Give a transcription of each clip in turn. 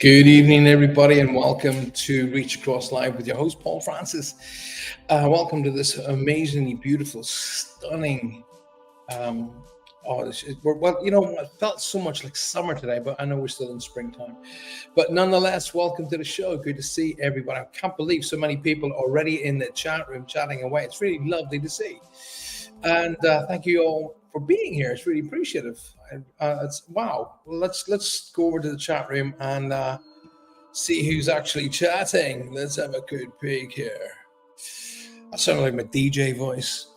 Good evening, everybody, and welcome to Reach Across Live with your host, Paul Francis. Welcome to this amazingly beautiful, stunning. Um, it felt so much like summer today, but I know we're still in springtime. But nonetheless, welcome to the show. Good to see everybody. I can't believe so many people already in the chat room chatting away. It's really lovely to see. And thank you all for being here. It's really appreciative. It's wow. Well, let's go over to the chat room and see who's actually chatting. Let's have a good peek here. I sound like my DJ voice.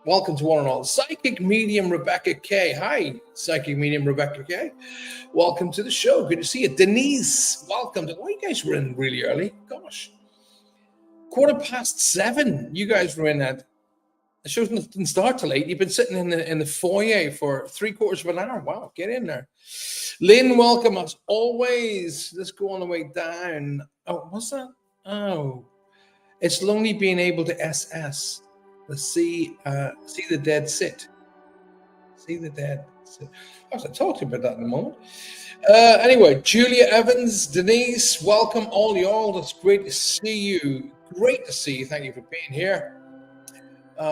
Welcome to one and all. Psychic Medium Rebecca K. Hi, Psychic Medium Rebecca K. Welcome to the show. Good to see you. Denise, welcome. Well, you guys were in really early. Gosh. 7:15. You guys were in at. The show didn't start till 8. You've been sitting in the foyer for 3/4 of an hour. Wow, get in there. Lynn, welcome as always. Let's go on the way down. Oh, what's that? Oh, it's lonely being able to SS. Let's see the dead sit. See the dead sit. I was going to talk to you about that in a moment. Anyway, Julia Evans, Denise, welcome all y'all. It's great to see you. Great to see you. Thank you for being here. Okay,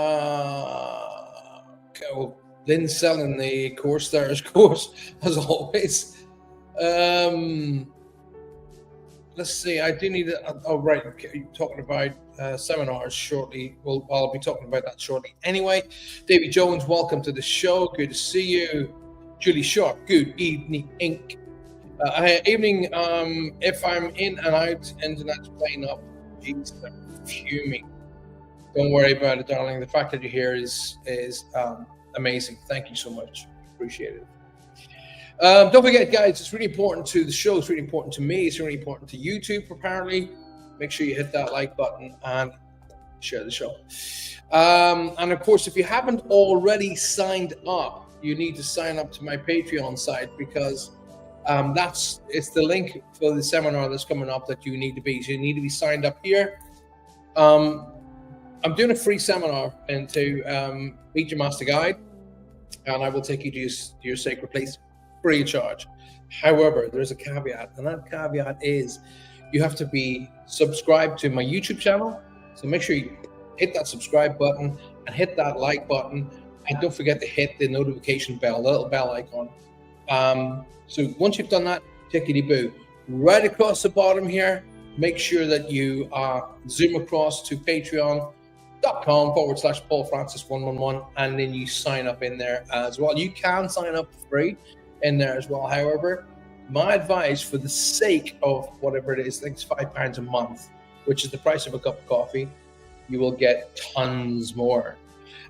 well, Lynn's selling the course there, of course, as always. Let's see. I do need to. Oh, right. Okay, you're talking about seminars shortly. Well, I'll be talking about that shortly. Anyway, Davy Jones, welcome to the show. Good to see you. Julie Sharp, good evening. Evening. If I'm in and out, internet's playing up. Jesus, I'm fuming. Don't worry about it, darling. The fact that you're here is amazing. Thank you so much. Appreciate it. Don't forget, guys, it's really important to the show. It's really important to me. It's really important to YouTube, apparently. Make sure you hit that like button and share the show. And, of course, if you haven't already signed up, you need to sign up to my Patreon site because it's the link for the seminar that's coming up that you need to be. So you need to be signed up here. I'm doing a free seminar into Meet Your Master Guide, and I will take you to your sacred place free of charge. However, there's a caveat, and that caveat is you have to be subscribed to my YouTube channel. So make sure you hit that subscribe button and hit that like button, and don't forget to hit the notification bell, the little bell icon. So once you've done that, tickety-boo. Right across the bottom here, make sure that you zoom across to patreon.com/Paul Francis 111, and then you sign up in there as well. You can sign up for free in there as well. However, my advice, for the sake of whatever it is, I think it's £5 a month, which is the price of a cup of coffee, you will get tons more.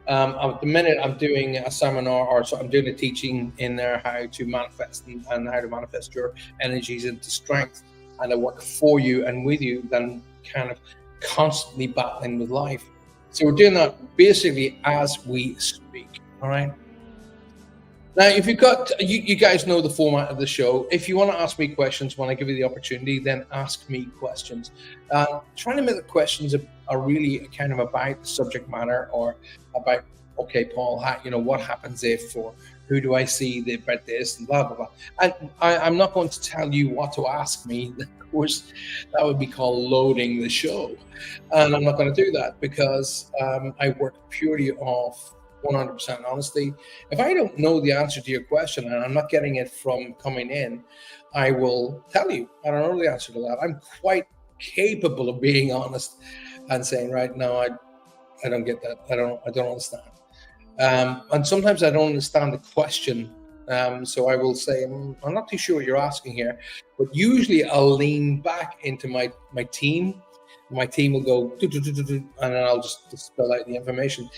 At the minute, I'm doing a seminar, I'm doing a teaching in there how to manifest and how to manifest your energies into strength, and I work for you and with you than kind of constantly battling with life. So we're doing that basically as we speak. All right. Now, if you've got, you guys know the format of the show. If you want to ask me questions when I give you the opportunity, then ask me questions. Trying to make the questions are really kind of about the subject matter, or about, okay, Paul, what happens if, or who do I see about this, and blah, blah, blah. And I'm not going to tell you what to ask me. Of course, that would be called loading the show. And I'm not going to do that because I work purely off 100% honesty. If I don't know the answer to your question and I'm not getting it from coming in, I will tell you I don't know the answer to that. I'm quite capable of being honest and saying, right, no, I don't get that. I don't understand. And sometimes I don't understand the question. So I will say, I'm not too sure what you're asking here, but usually I'll lean back into my team. My team will go, and then I'll just spell out the information.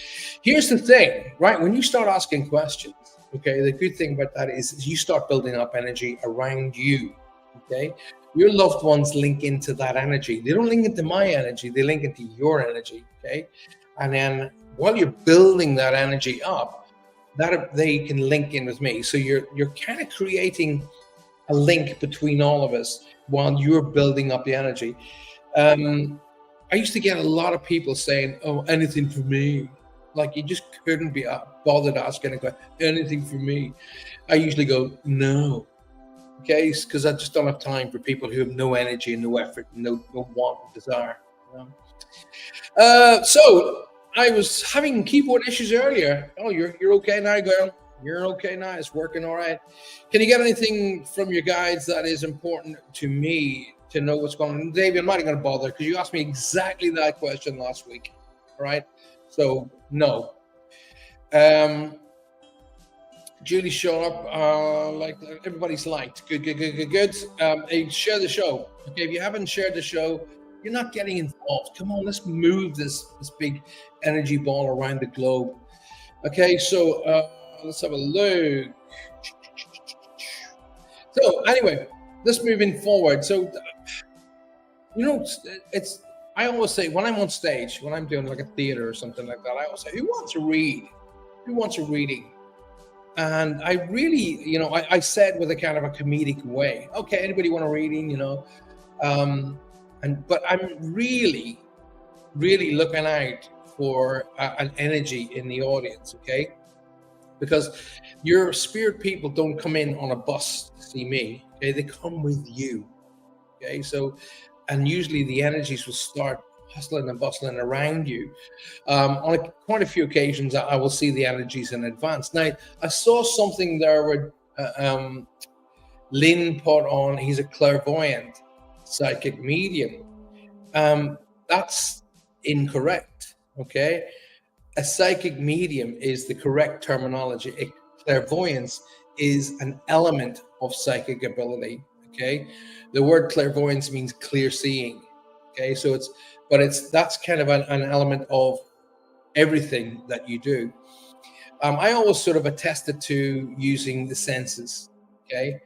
Here's the thing, right? When you start asking questions, okay, the good thing about that is you start building up energy around you, okay? Your loved ones link into that energy. They don't link into my energy. They link into your energy, okay? And then while you're building that energy up, that they can link in with me. So you're kind of creating a link between all of us while you're building up the energy. I used to get a lot of people saying, oh, anything for me. Like, you just couldn't be bothered asking anything for me. I usually go, no. Okay, because I just don't have time for people who have no energy and no effort, no want, and desire. You know? So I was having keyboard issues earlier. Oh, you're okay now, girl. You're okay now. It's working all right. Can you get anything from your guides that is important to me to know what's going on? David, I'm not even going to bother because you asked me exactly that question last week. All right. So no. Um, Julie showed up. Like everybody's liked. Good. Hey, share the show. Okay, if you haven't shared the show, you're not getting involved. Come on, let's move this big energy ball around the globe. Okay, so let's have a look. So anyway, let's moving forward. So it's I always say when I'm on stage, when I'm doing like a theater or something like that, I always say, who wants to read? Who wants a reading? And I really, I said with a kind of a comedic way, okay, anybody want a reading, but I'm really, really looking out for an energy in the audience, okay? Because your spirit people don't come in on a bus to see me, okay? They come with you, okay? So, and usually the energies will start hustling and bustling around you. On quite a few occasions, I will see the energies in advance. Now, I saw something there where Lynn put on, he's a clairvoyant psychic medium. That's incorrect, okay? A psychic medium is the correct terminology. A clairvoyance is an element of psychic ability, okay? The word clairvoyance means clear seeing, okay? So that's kind of an element of everything that you do. I always sort of attested to using the senses, okay?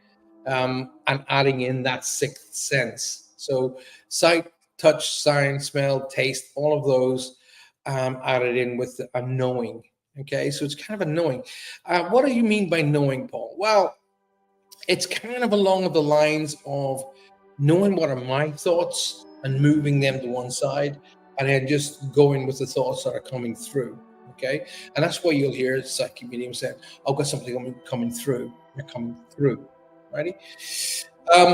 And adding in that sixth sense. So sight, touch, sound, smell, taste, all of those added in with a knowing, okay? So it's kind of a knowing. What do you mean by knowing, Paul? Well, it's kind of along the lines of knowing what are my thoughts and moving them to one side and then just going with the thoughts that are coming through, okay? And that's why you'll hear psychic mediums saying, I've got something coming through. They're coming through, righty?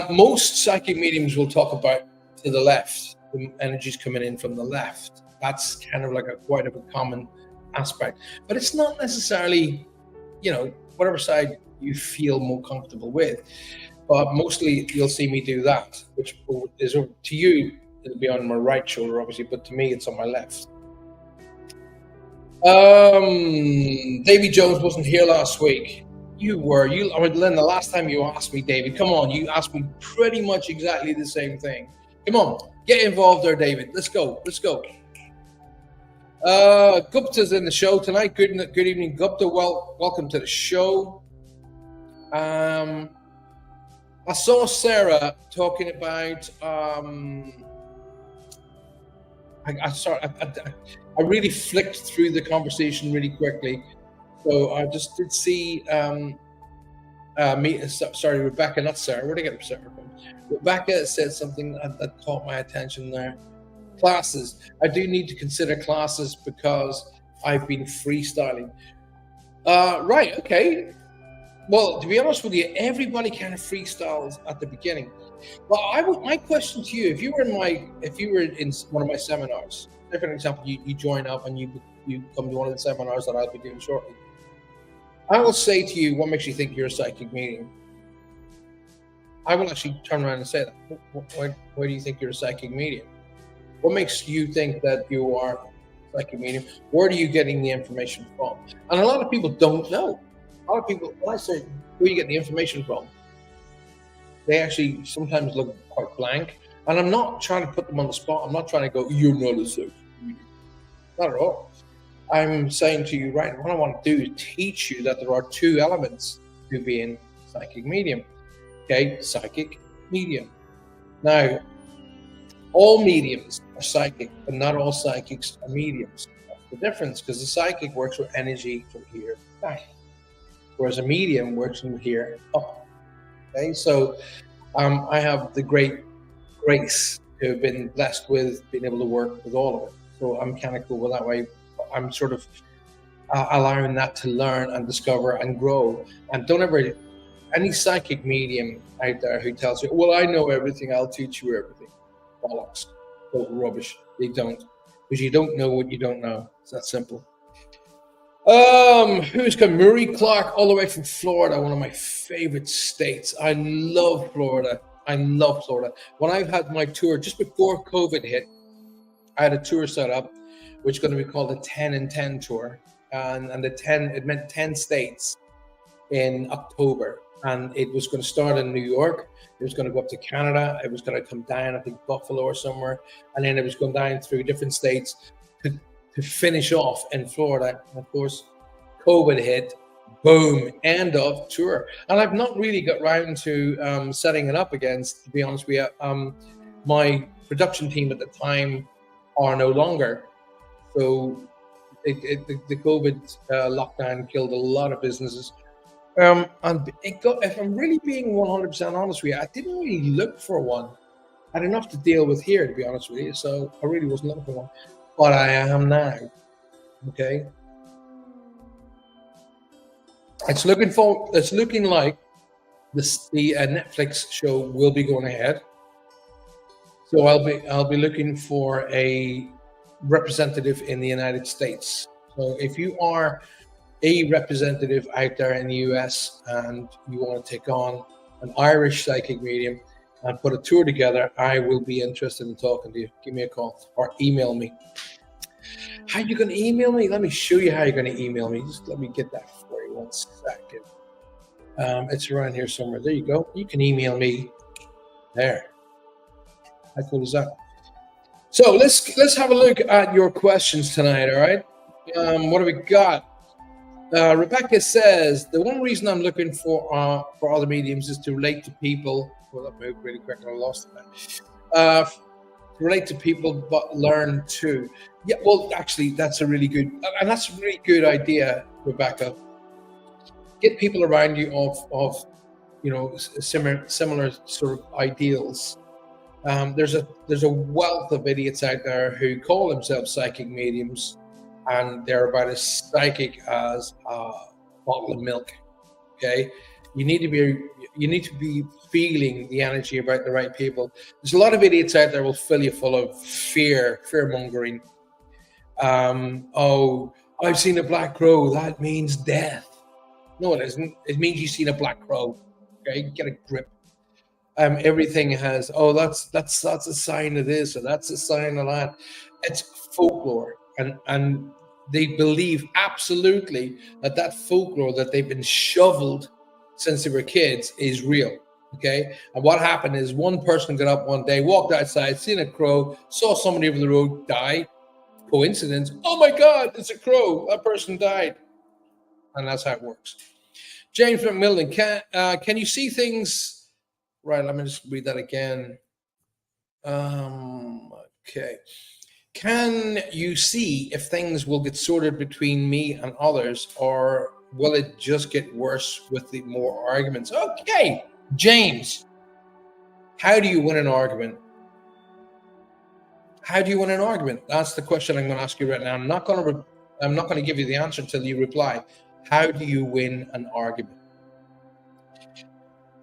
Most psychic mediums will talk about to the left, the energies coming in from the left. That's kind of like quite of a common aspect. But it's not necessarily, whatever side you feel more comfortable with. But mostly you'll see me do that, which is to you, it'll be on my right shoulder, obviously, but to me, it's on my left. Davy Jones wasn't here last week. You were. Lynn, the last time you asked me, David, come on, you asked me pretty much exactly the same thing. Come on, get involved there, David. Let's go. Gupta's in the show tonight. Good evening, Gupta. Welcome to the show. I saw Sarah talking about. I really flicked through the conversation really quickly, so I just did see. Rebecca, not Sarah. Where did I get Sarah from? Rebecca said something that caught my attention there. Classes. I do need to consider classes because I've been freestyling. Right. Okay. Well, to be honest with you, everybody kind of freestyles at the beginning. Well, my question to you: if you were in one of my seminars, for example, you join up and you come to one of the seminars that I'll be doing shortly, I will say to you, what makes you think you're a psychic medium? I will actually turn around and say that. Why do you think you're a psychic medium? What makes you think that you are a psychic medium? Where are you getting the information from? And a lot of people don't know. A lot of people, when I say, where you get the information from, they actually sometimes look quite blank. And I'm not trying to put them on the spot. I'm not trying to go, you're not a psychic medium. Not at all. I'm saying to you, right, what I want to do is teach you that there are two elements to being psychic medium. Okay, psychic medium. Now, all mediums are psychic, but not all psychics are mediums. That's the difference, because the psychic works with energy from here back, whereas a medium works from here up. Okay, so I have the great grace to have been blessed with being able to work with all of it. So I'm kind of cool with that way. I'm sort of allowing that to learn and discover and grow. And don't ever Any psychic medium out there who tells you, well, I know everything, I'll teach you everything. Bollocks. Total rubbish. They don't. Because you don't know what you don't know. It's that simple. Who's come? Murray Clark, all the way from Florida, one of my favorite states. I love Florida. I love Florida. When I had my tour, just before COVID hit, I had a tour set up, which is going to be called the 10 and 10 tour. And the 10, it meant 10 states in October. And it was going to start in New York. It was going to go up to Canada. It was going to come down, I think, Buffalo or somewhere. And then it was going down through different states to finish off in Florida. And of course, COVID hit. Boom, end of tour. And I've not really got round to setting it up again, to be honest with you. My production team at the time are no longer. So the COVID lockdown killed a lot of businesses. And if I'm really being 100% honest with you, I didn't really look for one. I had enough to deal with here, to be honest with you. So I really wasn't looking for one. But I am now. Okay. It's looking like the Netflix show will be going ahead. So I'll be looking for a representative in the United States. So if you are a representative out there in the US and you want to take on an Irish psychic medium and put a tour together, I will be interested in talking to you. Give me a call or email me. How are you going to email me? Let me show you how you're going to email me. Just let me get that for you 1 second. It's around here somewhere. There you go. You can email me there. How cool is that? So let's have a look at your questions tonight. All right. What do we got? Rebecca says the one reason I'm looking for other mediums is to relate to people. Well, that moved really quick and I lost it. Relate to people, but learn too. Yeah, well, actually, that's a really good idea, Rebecca. Get people around you of similar sort of ideals. There's a wealth of idiots out there who call themselves psychic mediums, and they're about as psychic as a bottle of milk. Okay, you need to be feeling the energy about the right people. There's a lot of idiots out there will fill you full of fear mongering. Oh, I've seen a black crow. That means death. No, it isn't. It means you've seen a black crow. Okay, get a grip. Everything has. Oh, that's a sign of this, or that's a sign of that. It's folklore, and they believe absolutely that folklore that they've been shoveled since they were kids is real. Okay, and what happened is one person got up one day, walked outside, seen a crow, saw somebody over the road die. Coincidence? Oh my God, it's a crow. That person died, and that's how it works. James McMillan, can you see things? Right, let me just read that again. Okay. Can you see if things will get sorted between me and others, or will it just get worse with the more arguments? Okay, James, how do you win an argument? How do you win an argument? That's the question I'm going to ask you right now. I'm not going to give you the answer until you reply. How do you win an argument?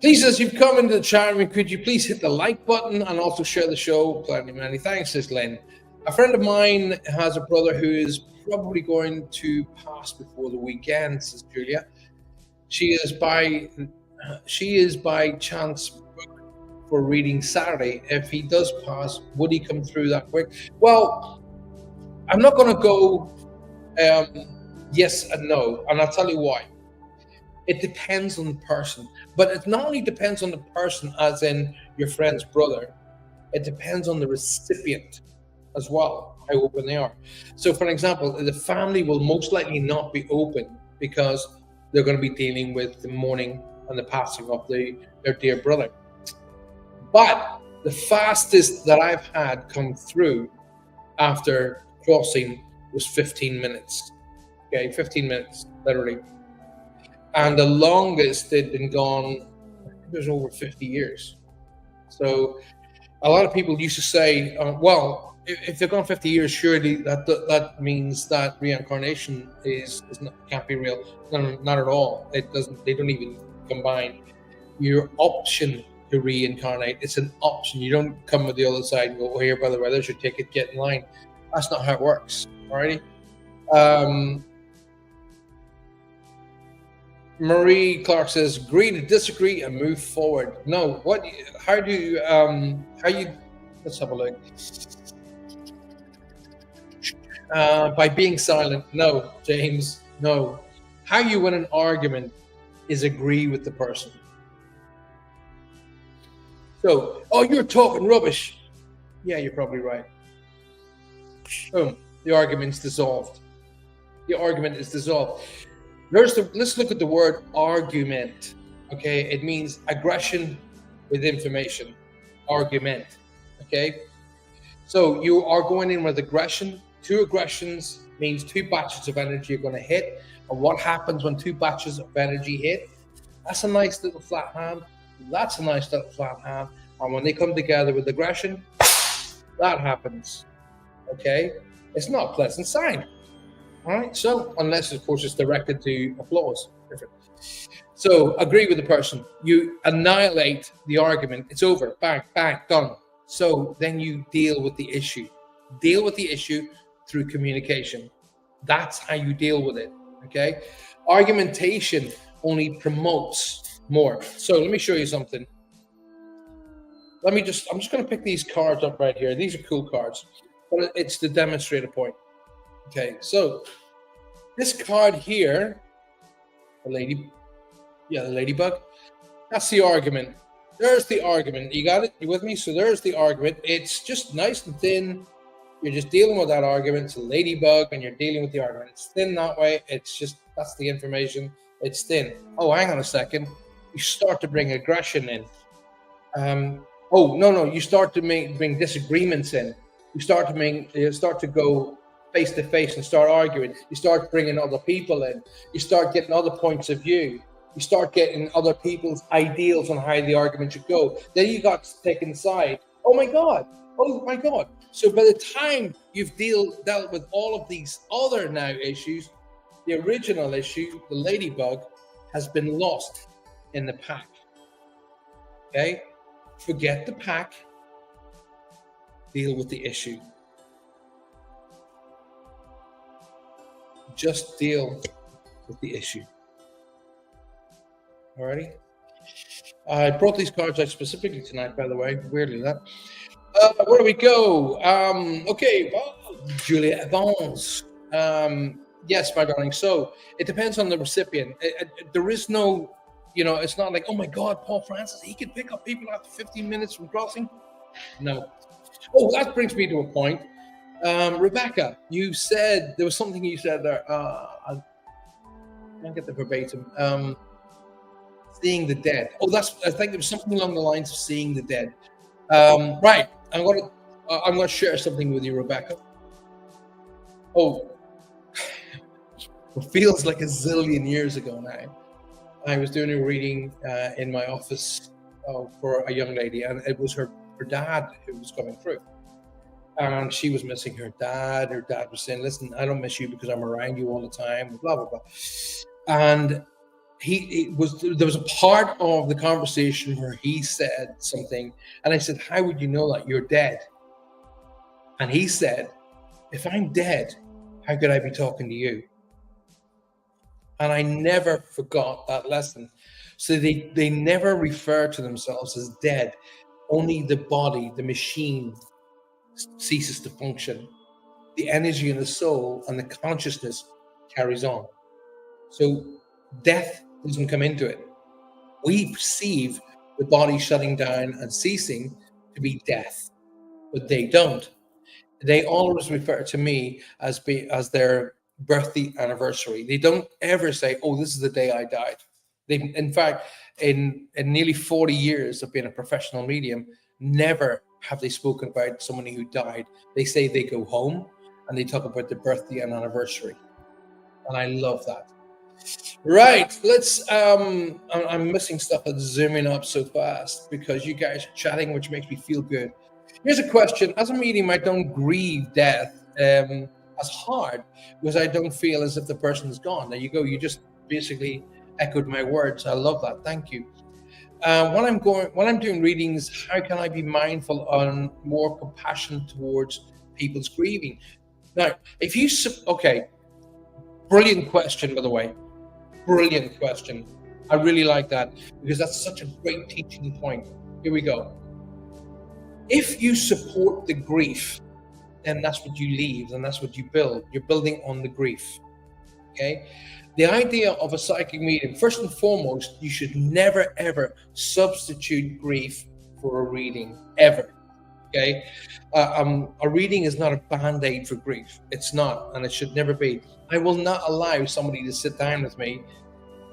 Please, as you've come into the chat room, could you please hit the like button and also share the show? Plenty, many thanks, says Lynn. A friend of mine has a brother who is probably going to pass before the weekend, says Julia. She is by chance booked for reading Saturday. If he does pass, would he come through that quick? Well, I'm not going to go yes and no, and I'll tell you why. It depends on the person, but it not only depends on the person, as in your friend's brother, it depends on the recipient as well, how open they are. So, for example, the family will most likely not be open because they're going to be dealing with the mourning and the passing of their dear brother. But the fastest that I've had come through after crossing was 15 minutes. Okay, 15 minutes, literally. And the longest they'd been gone, I think it was over 50 years. So a lot of people used to say, well, if they're gone 50 years, surely that means that reincarnation can't be real. No, not at all. It doesn't. They don't even combine. your option to reincarnate. It's an option. You don't come with the other side and go, oh, here, by the way, there's your ticket, get in line. That's not how it works. Alrighty. Um, Marie Clark says, agree to disagree and move forward. No, what, how do you, let's have a look. By being silent. No, James, no. How you win an argument is agree with the person. So, oh, you're talking rubbish. Yeah, you're probably right. Boom, the argument's dissolved. The argument is dissolved. Let's look at the word argument. Okay, it means aggression with information. Argument. Okay, so you are going in with aggression. Two aggressions means two batches of energy are going to hit. And what happens when two batches of energy hit? That's a nice little flat hand. That's a nice little flat hand. And when they come together with aggression, that happens. Okay, it's not a pleasant sign. All right, so unless of course it's directed to applause. Different. So agree with the person. You annihilate the argument. It's over. Bang, bang, done. So then you deal with the issue. Deal with the issue through communication. That's how you deal with it. Okay, argumentation only promotes more. So let me show you something. I'm just going to pick these cards up right here. These are cool cards, but it's to demonstrate a point. Okay, so this card here, the ladybug, that's the argument. There's the argument. You got it? You with me? So there's the argument. It's just nice and thin. You're just dealing with that argument. It's a ladybug, and you're dealing with the argument. It's thin that way. It's just, that's the information. It's thin. Oh, hang on a second. You start to bring aggression in. Oh, no. You start to bring disagreements in. You start to go face to face and start arguing. You start bringing other people in. You start getting other points of view. You start getting other people's ideals on how the argument should go. Then you got taken aside. Oh my God. So by the time you've dealt with all of these other now issues, the original issue, the ladybug, has been lost in the pack. Okay? Forget the pack. Deal with the issue. Just deal with the issue. Alrighty. I brought these cards out specifically tonight, by the way. Weirdly, that. Where do we go? Okay, well, Julia Evans. Yes, my darling. So it depends on the recipient. There is no, it's not like, oh my God, Paul Francis, he can pick up people after 15 minutes from crossing. No. Oh, that brings me to a point. Rebecca, you said, there was something you said there. I can't get the verbatim. Seeing the dead. Oh, I think there was something along the lines of seeing the dead. Right. I'm gonna share something with you, Rebecca. Oh, it feels like a zillion years ago now. I was doing a reading in my office for a young lady, and it was her dad who was coming through. And she was missing her dad. Her dad was saying, listen, I don't miss you because I'm around you all the time, blah, blah, blah. And there was a part of the conversation where he said something, and I said, how would you know that you're dead? And he said, if I'm dead, how could I be talking to you? And I never forgot that lesson. So they never refer to themselves as dead. Only the body, the machine, ceases to function. The energy and the soul and the consciousness carries on. So death doesn't come into it. We perceive the body shutting down and ceasing to be death, but they don't. They always refer to me as their birthday anniversary. They don't ever say, oh, this is the day I died. In fact, in nearly 40 years of being a professional medium, never have they spoken about somebody who died. They say they go home and they talk about their birthday and anniversary. And I love that. Right, let's, I'm missing stuff that's zooming up so fast because you guys are chatting, which makes me feel good. Here's a question. As a medium, I don't grieve death as hard because I don't feel as if the person is gone. There you go. You just basically echoed my words. I love that. Thank you. when I'm doing readings, how can I be mindful and more compassionate towards people's grieving? Now, if you okay, brilliant question, by the way, brilliant question. I really like that because that's such a great teaching point. Here we go. If you support the grief, then that's what you leave and that's what you build. You're building on the grief. Okay. The idea of a psychic medium, first and foremost, you should never ever substitute grief for a reading, ever. Okay. A reading is not a band aid for grief. It's not, and it should never be. I will not allow somebody to sit down with me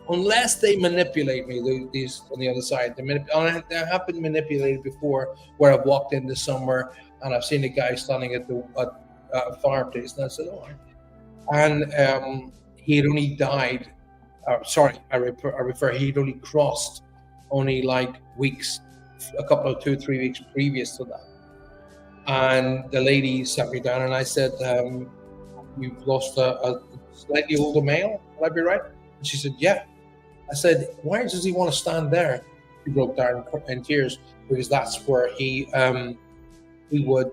unless they manipulate me. These on the other side, I have been manipulated before, where I've walked into somewhere and I've seen a guy standing at a fireplace, and I said, "Oh," and he had only died. Sorry, I refer. He'd only crossed only like weeks, a couple of 2 or 3 weeks previous to that. And the lady sat me down, and I said, "You've lost a slightly older male. Would I be right?" And she said, "Yeah." I said, "Why does he want to stand there?" He broke down in tears because that's where he would,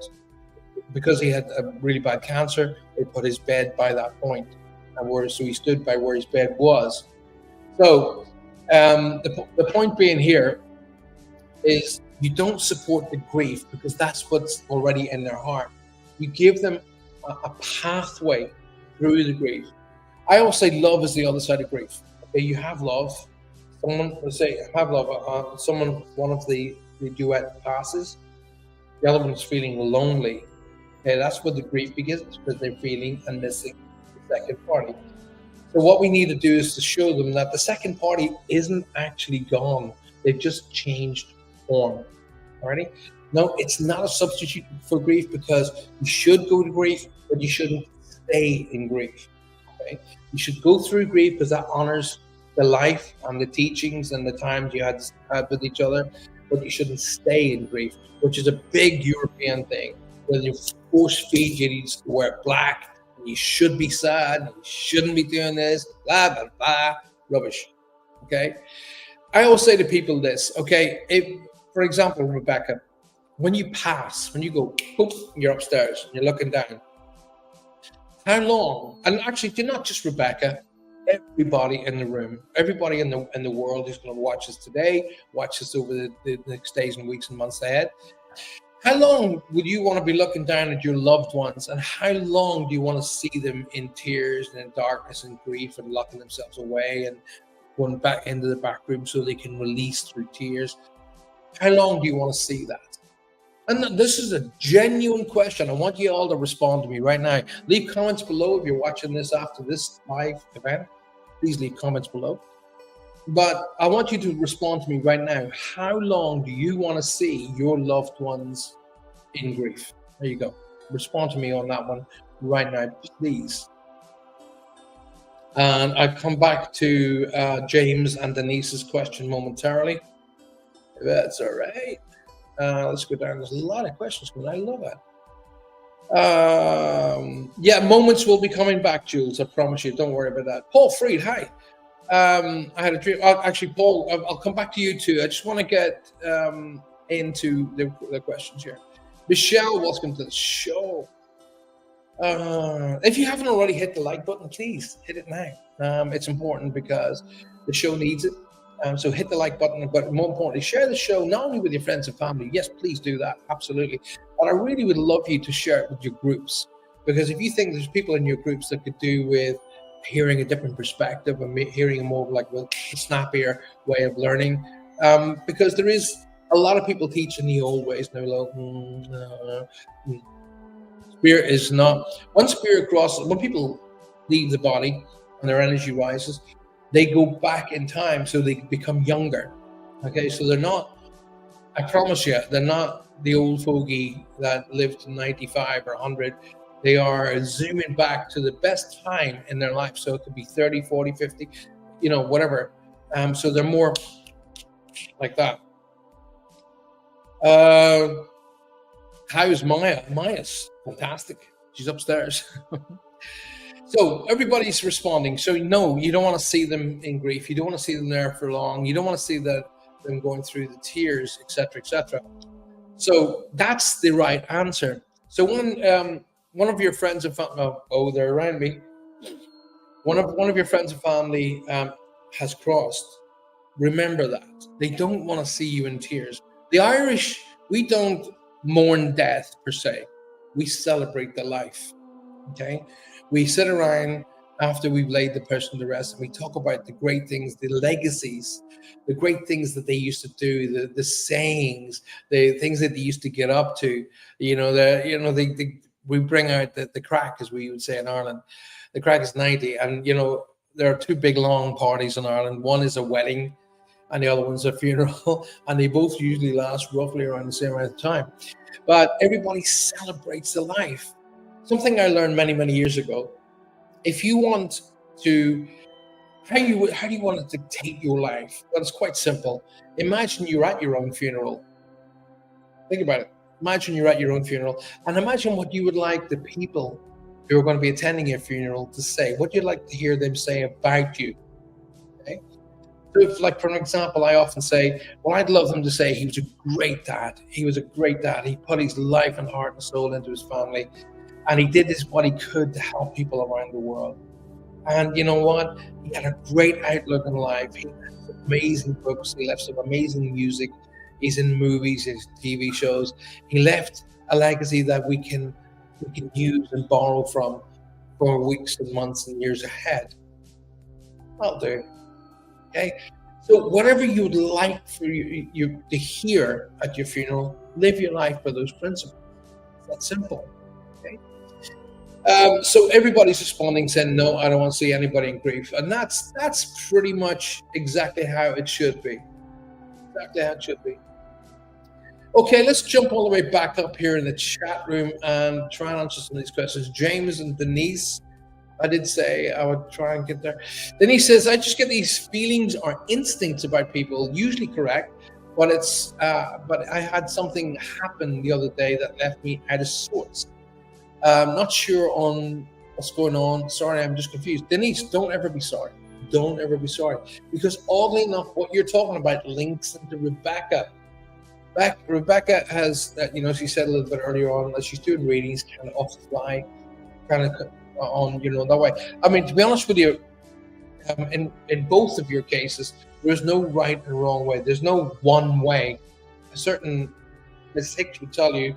because he had a really bad cancer. They put his bed by that point, and so he stood by where his bed was. So the point being here is you don't support the grief because that's what's already in their heart. You give them a pathway through the grief. I always say love is the other side of grief. Okay, you have love. Someone will say have love. One of the duet passes. The other one's feeling lonely. Okay, that's where the grief begins because they're feeling and missing the second party. So what we need to do is to show them that the second party isn't actually gone. They've just changed form. Alrighty? No, it's not a substitute for grief because you should go to grief, but you shouldn't stay in grief. Okay? You should go through grief because that honors the life and the teachings and the times you had with each other, but you shouldn't stay in grief, which is a big European thing. Where you force feed you to wear black, and you should be sad, and you shouldn't be doing this, blah, blah, blah, rubbish. Okay? I always say to people this, okay, if, for example, Rebecca, when you pass, when you go, boop, you're upstairs, you're looking down, how long, and actually, not just Rebecca, everybody in the room, everybody in the world who's going to watch us today, watch us over the next days and weeks and months ahead, how long would you want to be looking down at your loved ones, and how long do you want to see them in tears and in darkness and grief and locking themselves away and going back into the back room so they can release through tears? How long do you want to see that? And this is a genuine question. I want you all to respond to me right now. Leave comments below if you're watching this after this live event. Please leave comments below. But I want you to respond to me right now. How long do you want to see your loved ones in grief? There you go. Respond to me on that one right now, please. And I'll come back to James and Denise's question momentarily. If that's all right. Let's go down. There's a lot of questions coming. I love it. Yeah, moments will be coming back, Jules. I promise you. Don't worry about that. Paul Freed, hi. I had a dream. Actually, Paul, I'll come back to you too. I just want to get into the questions here. Michelle, welcome to the show. If you haven't already hit the like button, please hit it now. It's important because the show needs it. So hit the like button, but more importantly, share the show not only with your friends and family. Yes, please do that. Absolutely. But I really would love you to share it with your groups, because if you think there's people in your groups that could do with hearing a different perspective and hearing a more like a snappier way of learning, because there is a lot of people teaching the old ways now. Like, spirit is not, when spirit crosses, when people leave the body and their energy rises, they go back in time, so they become younger. Okay, so they're not, I promise you, they're not the old fogey that lived to 95 or 100. They are zooming back to the best time in their life. So it could be 30, 40, 50, whatever. So they're more like that. How's Maya? Maya's fantastic. She's upstairs. So everybody's responding. So no, you don't want to see them in grief. You don't want to see them there for long. You don't want to see that them going through the tears, etc., etc. So that's the right answer. So when one of your friends and family, oh, they're around me. One of your friends and family has crossed. Remember that they don't want to see you in tears. The Irish, we don't mourn death per se. We celebrate the life. Okay, we sit around after we've laid the person to rest, and we talk about the great things, the legacies, the great things that they used to do, the sayings, the things that they used to get up to. We bring out the crack, as we would say in Ireland. The crack is 90, and there are two big long parties in Ireland. One is a wedding, and the other one's a funeral, and they both usually last roughly around the same amount of time. But everybody celebrates the life. Something I learned many, many years ago. If you want to, how do you want to dictate your life? Well, it's quite simple. Imagine you're at your own funeral. Think about it. Imagine you're at your own funeral, and imagine what you would like the people who are going to be attending your funeral to say. What you'd like to hear them say about you. Okay. So, if, like for an example, I often say, well, I'd love them to say he was a great dad. He was a great dad. He put his life and heart and soul into his family, and he did what he could to help people around the world. And you know what? He had a great outlook in life. He left amazing books. He left some amazing music. He's in movies, his TV shows. He left a legacy that we can use and borrow from for weeks and months and years ahead. I'll do. Okay. So whatever you'd like for you to hear at your funeral, live your life by those principles. It's that simple. Okay. So everybody's responding, saying, "No, I don't want to see anybody in grief," and that's pretty much exactly how it should be. Exactly how it should be. Okay, let's jump all the way back up here in the chat room and try and answer some of these questions. James and Denise, I did say I would try and get there. Denise says, "I just get these feelings or instincts about people, usually correct, but but I had something happen the other day that left me out of sorts. Not sure on what's going on. Sorry, I'm just confused." Denise, don't ever be sorry. Don't ever be sorry. Because oddly enough, what you're talking about links into Rebecca. Rebecca has, she said a little bit earlier on that she's doing readings kind of off the fly, kind of on, that way. I mean, to be honest with you, in both of your cases, there's no right and wrong way. There's no one way. A certain mistake will tell you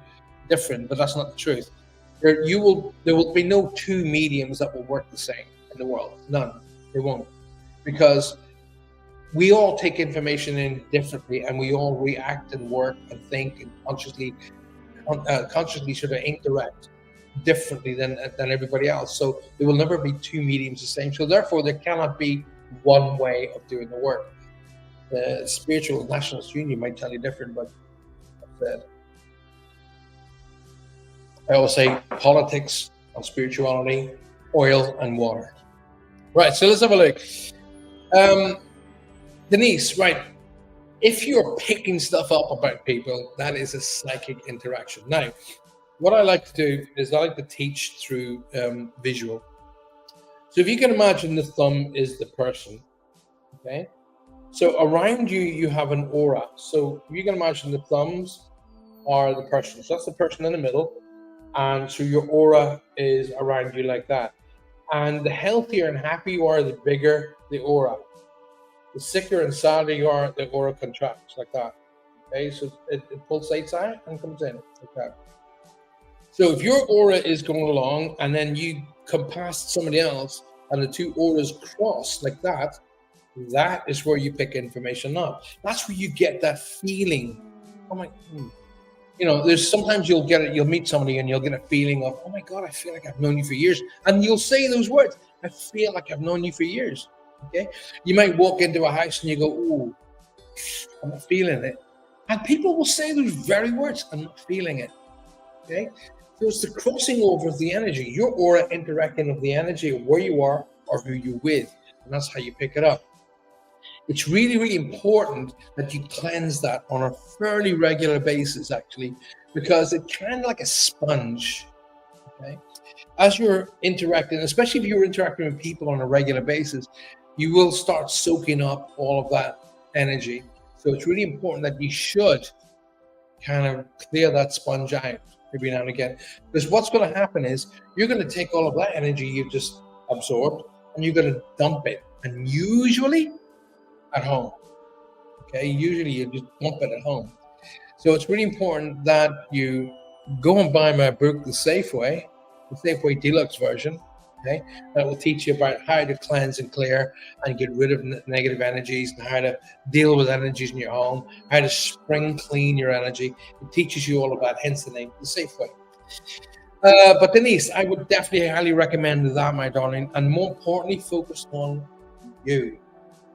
different, but that's not the truth. There will be no two mediums that will work the same in the world. None. They won't. Because we all take information in differently, and we all react and work and think and consciously sort of interact differently than everybody else. So there will never be two mediums the same. So therefore, there cannot be one way of doing the work. The spiritual nationalist union might tell you different, but I always say politics and spirituality, oil and water. Right, so let's have a look. Denise, right. If you're picking stuff up about people, that is a psychic interaction. Now, what I like to do is I like to teach through visual. So if you can imagine the thumb is the person, okay? So around you, you have an aura. So if you can imagine the thumbs are the person. So that's the person in the middle. And so your aura is around you like that. And the healthier and happier you are, the bigger the aura. The sicker and sadder you are, the aura contracts like that. Okay, so it pulsates out and comes in like that. So if your aura is going along and then you come past somebody else and the two auras cross like that, that is where you pick information up. That's where you get that feeling. Oh my, there's sometimes you'll meet somebody and you'll get a feeling of, oh my God, I feel like I've known you for years. And you'll say those words, I feel like I've known you for years. Okay, you might walk into a house and you go, "Oh, I'm not feeling it," and people will say those very words, "I'm not feeling it." Okay, so it's the crossing over of the energy, your aura interacting with the energy of where you are or who you're with, and that's how you pick it up. It's really, really important that you cleanse that on a fairly regular basis, actually, because it's kind of like a sponge. Okay, as you're interacting, especially if you're interacting with people on a regular basis, you will start soaking up all of that energy. So it's really important that you should kind of clear that sponge out every now and again. Because what's going to happen is you're going to take all of that energy you've just absorbed and you're going to dump it. And usually at home. Okay, usually you just dump it at home. So it's really important that you go and buy my book, the Safeway Deluxe version. Okay, that will teach you about how to cleanse and clear and get rid of negative energies and how to deal with energies in your home, how to spring clean your energy. It teaches you all about, hence the name, the Safeway. But Denise, I would definitely highly recommend that, my darling, and more importantly, focus on you.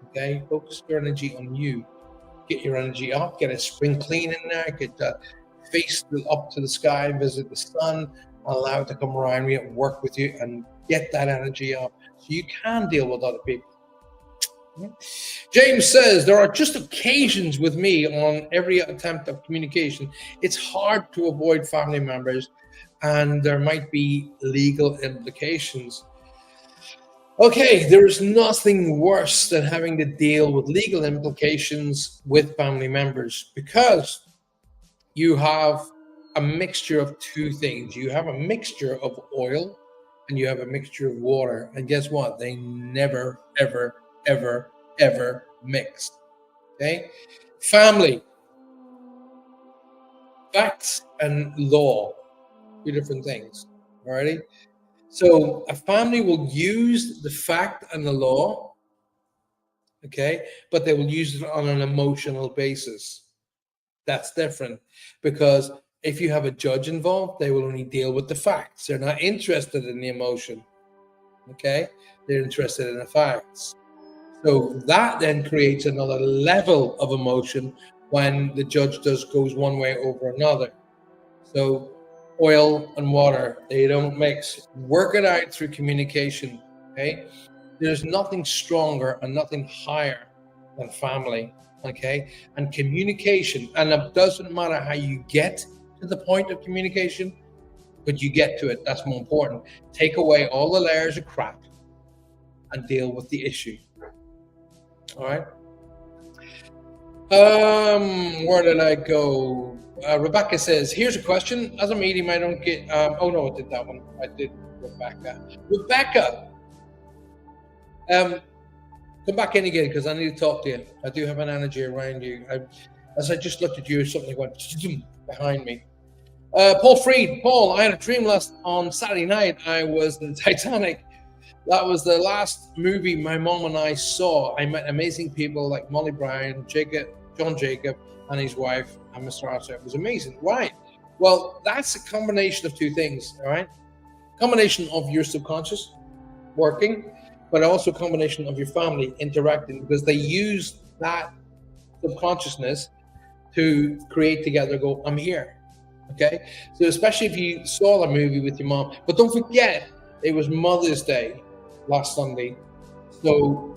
Okay, focus your energy on you. Get your energy up, get a spring clean in there, get the face up to the sky, visit the sun, allow it to come around you and work with you and get that energy up so you can deal with other people. James says, there are just occasions with me on every attempt of communication. It's hard to avoid family members and there might be legal implications. Okay, there is nothing worse than having to deal with legal implications with family members because you have a mixture of two things. You have a mixture of oil and you have a mixture of water. And guess what? They never, ever, ever, ever mix. Okay? Family, facts, and law, two different things. Alrighty? So a family will use the fact and the law, okay, but they will use it on an emotional basis. That's different because if you have a judge involved, they will only deal with the facts. They're not interested in the emotion, okay? They're interested in the facts. So that then creates another level of emotion when the judge goes one way over another. So oil and water, they don't mix. Work it out through communication, okay? There's nothing stronger and nothing higher than family, okay? And communication, and it doesn't matter how you get to the point of communication, but you get to it. That's more important. Take away all the layers of crap and deal with the issue. All right. Where did I go? Rebecca says, here's a question. As a medium, I don't get, oh no, I did that one. I did Rebecca. Rebecca, come back in again because I need to talk to you. I do have an energy around you. As I just looked at you, something went behind me. Paul Freed, Paul, I had a dream on Saturday night. I was in Titanic. That was the last movie my mom and I saw. I met amazing people like Molly Brown, John Jacob, and his wife, and Mr. Arthur. It was amazing. Right. Well, that's a combination of two things, all right? Combination of your subconscious working, but also a combination of your family interacting because they use that subconsciousness to create together, go, I'm here. Okay. So especially if you saw the movie with your mom, but don't forget, it was Mother's Day last Sunday. So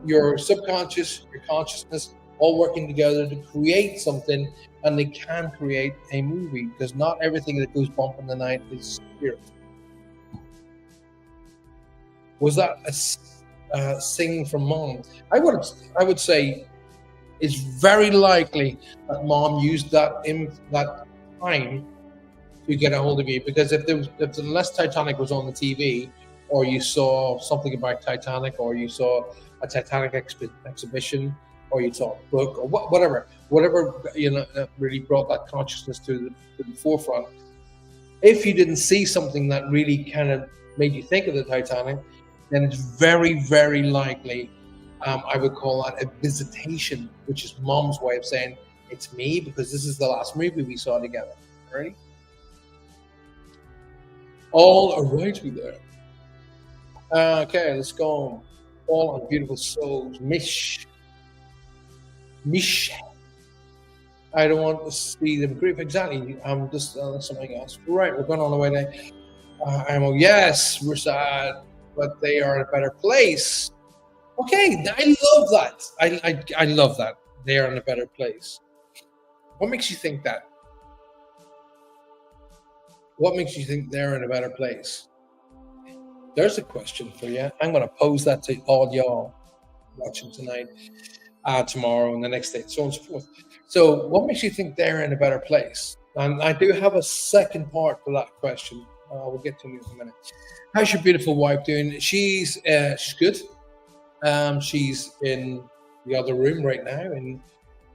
your subconscious, your consciousness, all working together to create something, and they can create a movie because not everything that goes bump in the night is spirit. Was that a sing from mom? I would say it's very likely that mom used that time to get a hold of you because if unless Titanic was on the TV or you saw something about Titanic or you saw a Titanic exhibition or you saw a book or whatever really brought that consciousness to the forefront. If you didn't see something that really kind of made you think of the Titanic, then it's very, very likely, I would call that a visitation, which is mom's way of saying, it's me because this is the last movie we saw together. Ready? All righty there. Okay, let's go. All on beautiful souls. Mish. I don't want to see them grief. Exactly. I'm just something else. Right, we're going on the way there. Yes, we're sad, but they are in a better place. Okay, I love that. I love that. They are in a better place. What makes you think that? What makes you think they're in a better place? There's a question for you. I'm going to pose that to all y'all watching tonight. tomorrow and the next day, and so on and so forth. So, what makes you think they're in a better place? And I do have a second part to that question. We'll get to it in a minute. How's your beautiful wife doing? She's good. She's in the other room right now and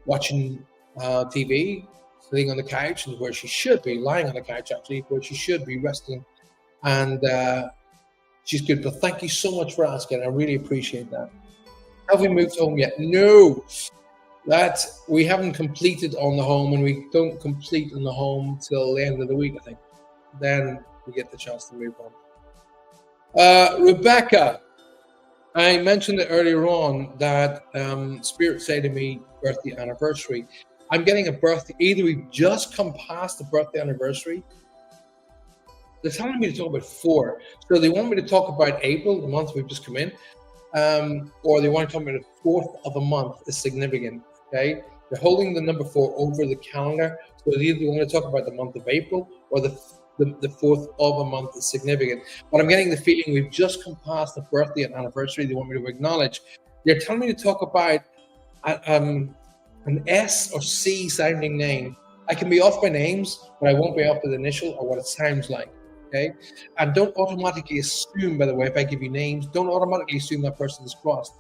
watching TV, sitting on the couch, and where she should be lying on the couch, actually, where she should be resting. And she's good. But thank you so much for asking. I really appreciate that. Have we moved home yet? No. That we haven't completed on the home, and we don't complete on the home till the end of the week, I think. Then we get the chance to move on. Rebecca, I mentioned it earlier on that Spirit said to me, birthday anniversary. I'm getting a birthday. Either we've just come past the birthday anniversary. They're telling me to talk about 4. So they want me to talk about April, the month we've just come in, or they want to talk about the 4th of a month is significant. Okay, they're holding the number 4 over the calendar. So they either want to talk about the month of April or the 4th of a month is significant. But I'm getting the feeling we've just come past the birthday and anniversary they want me to acknowledge. They're telling me to talk about an S or C sounding name. I can be off by names, but I won't be off with the initial or what it sounds like. Okay, and don't automatically assume, by the way, if I give you names, don't automatically assume that person is crossed.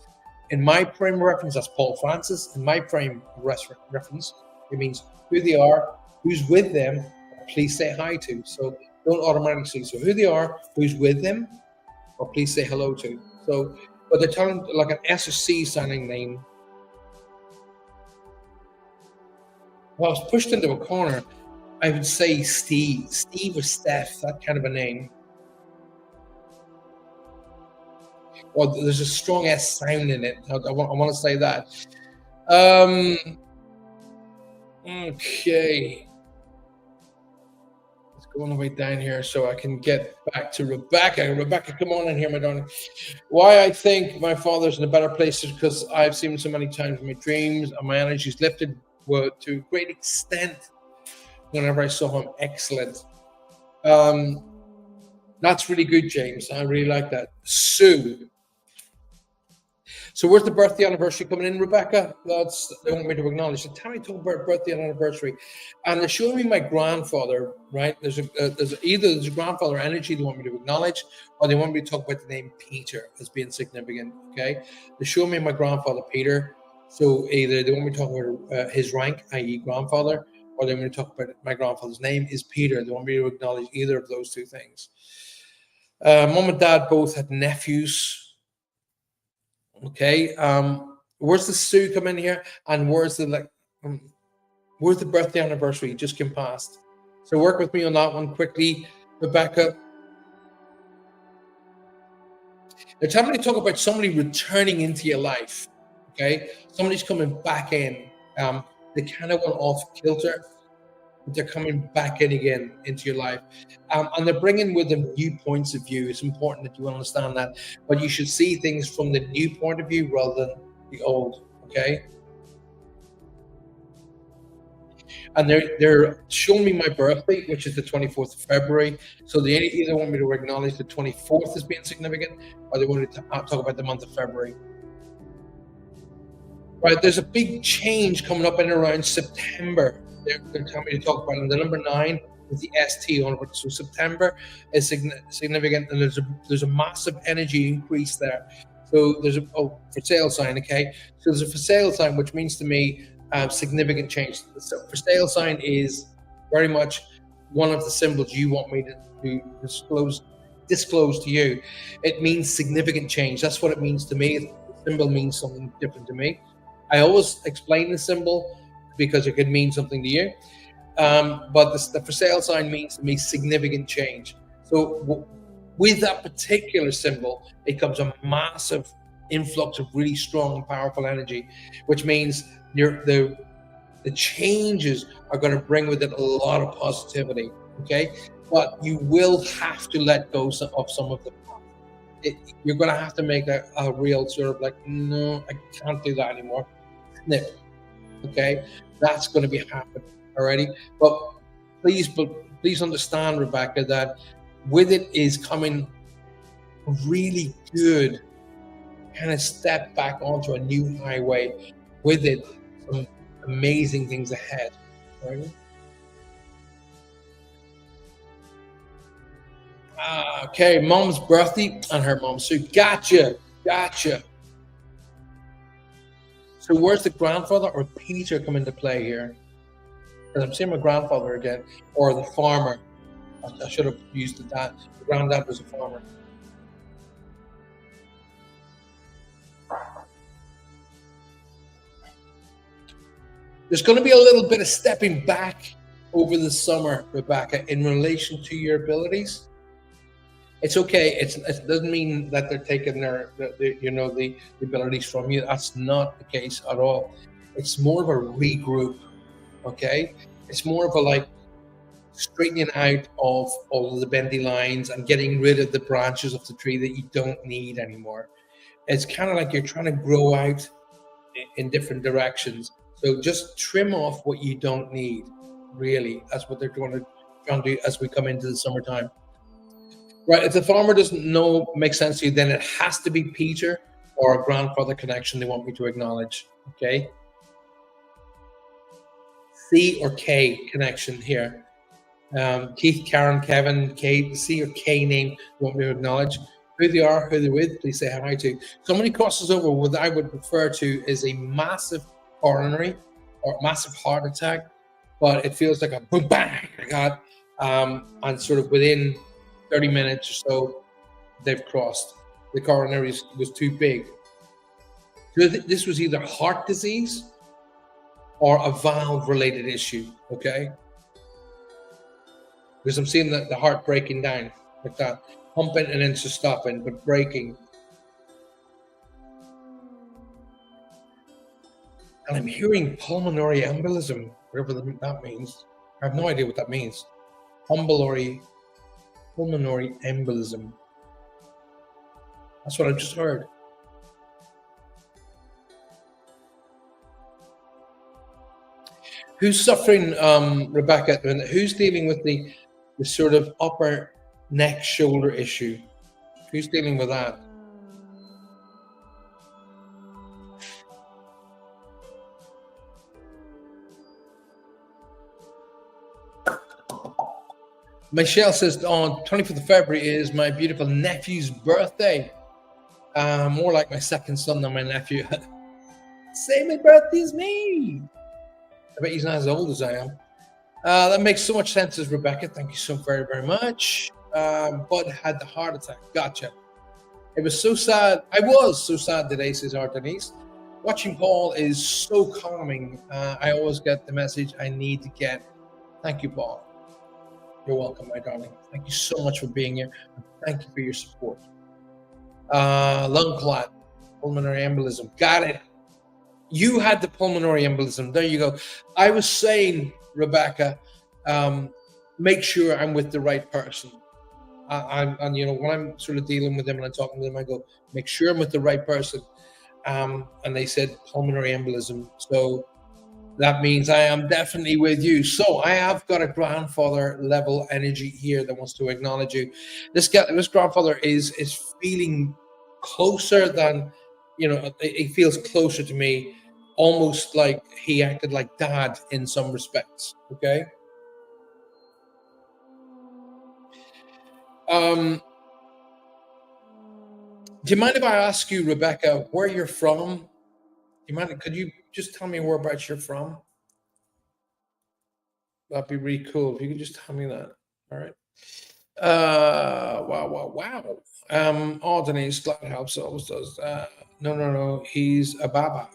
In my frame of reference, that's Paul Francis. In my frame of reference, it means who they are, who's with them, please say hi to. So don't automatically say, so who they are, who's with them, or please say hello to. So, but they're telling like an S or C sounding name. If I was pushed into a corner, I would say Steve or Steph, that kind of a name. Or there's a strong S sound in it. I want to say that. Okay. Let's go all the way down here so I can get back to Rebecca. Rebecca, come on in here, my darling. Why I think my father's in a better place is because I've seen him so many times in my dreams, and my energy's lifted to a great extent whenever I saw him. Excellent. That's really good, James. I really like that. Sue. So where's the birthday anniversary coming in, Rebecca? They want me to acknowledge. So tell me talk about birthday and anniversary. And they're showing me my grandfather, right? There's a grandfather energy they want me to acknowledge, or they want me to talk about the name Peter as being significant, okay? They're showing me my grandfather, Peter. So either they want me to talk about his rank, i.e. grandfather, or they want me to talk about my grandfather's name is Peter. They want me to acknowledge either of those two things. Mom and dad both had nephews. Okay, where's the Sue come in here, and where's the birthday anniversary just came past? So work with me on that one quickly, Rebecca. They're telling me to talk about somebody returning into your life. Okay, somebody's coming back in. They kind of went off kilter. They're coming back in again into your life, and they're bringing with them new points of view. It's important that you understand that, but you should see things from the new point of view rather than the old. Okay, and they're showing me my birthday, which is the 24th of February. So they either want me to acknowledge the 24th as being significant, or they want to talk about the month of February. Right, there's a big change coming up in around September. They're telling me to talk about it. The number 9 with the ST on it. So September is significant, and there's a massive energy increase there. So there's a for sale sign, okay? So there's a for sale sign, which means to me significant change. So for sale sign is very much one of the symbols you want me to disclose to you. It means significant change. That's what it means to me. The symbol means something different to me. I always explain the symbol because it could mean something to you. But the for sale sign means to me significant change. So with that particular symbol, it comes a massive influx of really strong and powerful energy, which means the changes are going to bring with it a lot of positivity. Okay, but you will have to let go of some of the. You're going to have to make a real sort of like, no, I can't do that anymore. Snip. Okay, that's going to be happening already. But please understand, Rebecca, that with it is coming a really good kind of step back onto a new highway. with it some amazing things ahead. Right? Okay, mom's birthday and her mom. So gotcha, gotcha. So where's the grandfather or Peter come into play here? Because I'm seeing my grandfather again, or the farmer. I should have used the dad. The granddad was a farmer. There's going to be a little bit of stepping back over the summer, Rebecca, in relation to your abilities. It's okay. It doesn't mean that they're taking the abilities from you. That's not the case at all. It's more of a regroup. Okay, it's more of a like straightening out of all of the bendy lines and getting rid of the branches of the tree that you don't need anymore. It's kind of like you're trying to grow out in different directions. So just trim off what you don't need. Really, that's what they're trying to do as we come into the summertime. Right. If the farmer doesn't know make sense to you, then it has to be Peter or a grandfather connection they want me to acknowledge. Okay. C or K connection here. Keith, Karen, Kevin, Kate, C or K name you want me to acknowledge. Who they are, who they're with, please say hi to. Somebody crosses over what I would refer to as a massive coronary or massive heart attack, but it feels like a boom, bang, and sort of within 30 minutes or so, they've crossed. The coronary was too big. So this was either heart disease or a valve related issue, okay? Because I'm seeing the heart breaking down like that, pumping and then just stopping, but breaking. And I'm hearing pulmonary embolism, whatever that means. I have no idea what that means. Pulmonary embolism. That's what I just heard. Who's suffering, Rebecca? Who's dealing with the sort of upper neck shoulder issue? Who's dealing with that? Michelle says on 25th of February is my beautiful nephew's birthday. More like my second son than my nephew. Same birthday as me. I bet he's not as old as I am. That makes so much sense, as Rebecca. Thank you so very, very much. Bud had the heart attack. Gotcha. It was so sad. I was so sad today, says our Denise. Watching Paul is so calming. I always get the message I need to get. Thank you, Paul. You're welcome, my darling. Thank you so much for being here. Thank you for your support. Lung clot, pulmonary embolism. Got it. You had the pulmonary embolism. There you go. I was saying, Rebecca, make sure I'm with the right person. And when I'm sort of dealing with them and I'm talking to them, I go, make sure I'm with the right person. And they said pulmonary embolism. So that means I am definitely with you. So I have got a grandfather level energy here that wants to acknowledge you. This grandfather is feeling closer than, he feels closer to me, almost like he acted like dad in some respects. Okay. Do you mind if I ask you, Rebecca, where you're from? Could you just tell me whereabouts you're from? That'd be really cool if you could just tell me that. All right. Wow. Oh, Denise, glad it helps. Always does. No. He's a Baba.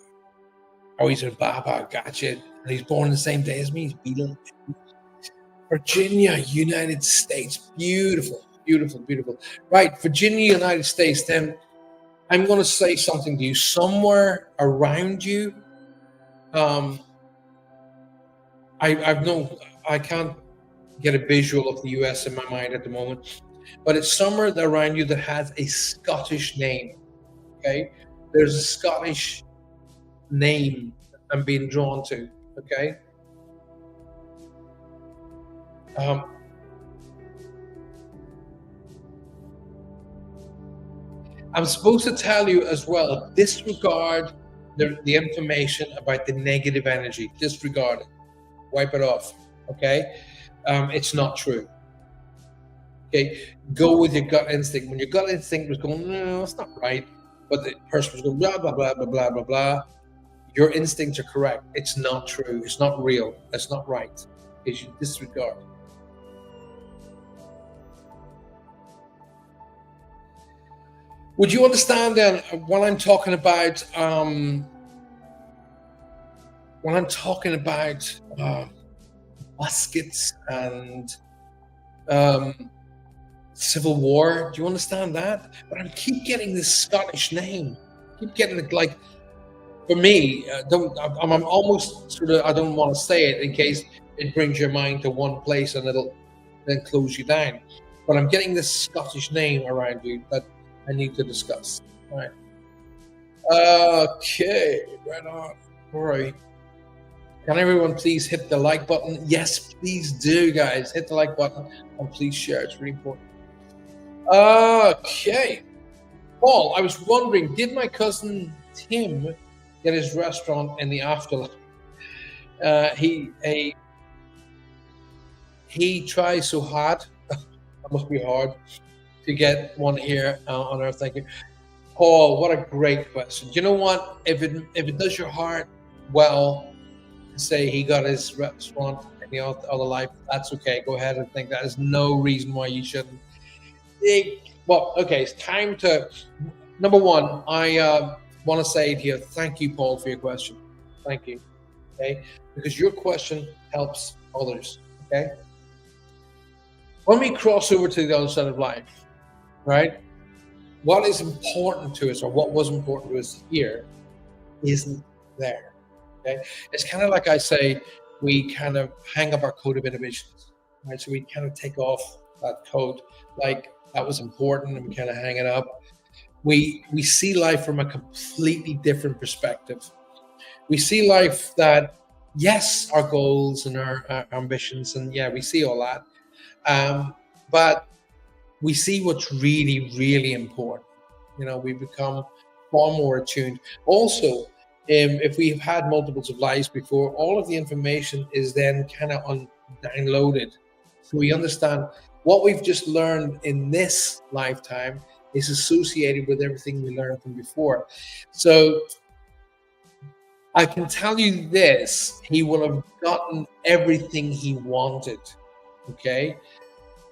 Oh, he's a Baba. Gotcha. And he's born the same day as me. He's Beetle. Virginia, United States. Beautiful. Right, Virginia, United States. Then I'm going to say something to you. Somewhere around you, I can't get a visual of the US in my mind at the moment, but it's somewhere around you that has a Scottish name. Okay, there's a Scottish name I'm being drawn to. Okay. I'm supposed to tell you as well, disregard the information about the negative energy. Disregard it. Wipe it off. Okay? It's not true. Okay? Go with your gut instinct. When your gut instinct was going, no, that's not right, but the person was going, blah, blah, blah, blah, blah, blah, blah, your instincts are correct. It's not true. It's not real. It's not right. Because you disregard. Would you understand then when I'm talking about muskets and um, civil war? Do you understand that? But I keep getting this Scottish name. Keep getting it like for me. I'm almost sort of. I don't want to say it in case it brings your mind to one place and it'll then close you down. But I'm getting this Scottish name around you that I need to discuss. All right. Okay. Right on. All right. Can everyone please hit the like button? Yes, please do, guys. Hit the like button and please share. It's really important. Okay. Paul, I was wondering, did my cousin Tim get his restaurant in the afterlife? He tries so hard. That must be hard to get one here on Earth. Thank you, Paul. What a great question. You know what? If it does your heart well, say he got his restaurant in the other life, that's okay. Go ahead and think that. There's no reason why you shouldn't. Well, okay, it's time to. Number one, I want to say to you, thank you, Paul, for your question. Thank you. Okay, because your question helps others. Okay. When we cross over to the other side of life, right? What is important to us, or what was important to us here, isn't there. Okay, it's kind of like I say, we kind of hang up our coat of inhibitions, right? So we kind of take off that coat, like that was important, and we kind of hang it up. We see life from a completely different perspective. We see life that, yes, our goals and our ambitions, and yeah, we see all that, but we see what's really, really important. We become far more attuned. Also, if we've had multiples of lives before, all of the information is then kind of downloaded. So we understand what we've just learned in this lifetime is associated with everything we learned from before. So I can tell you this, he will have gotten everything he wanted. Okay.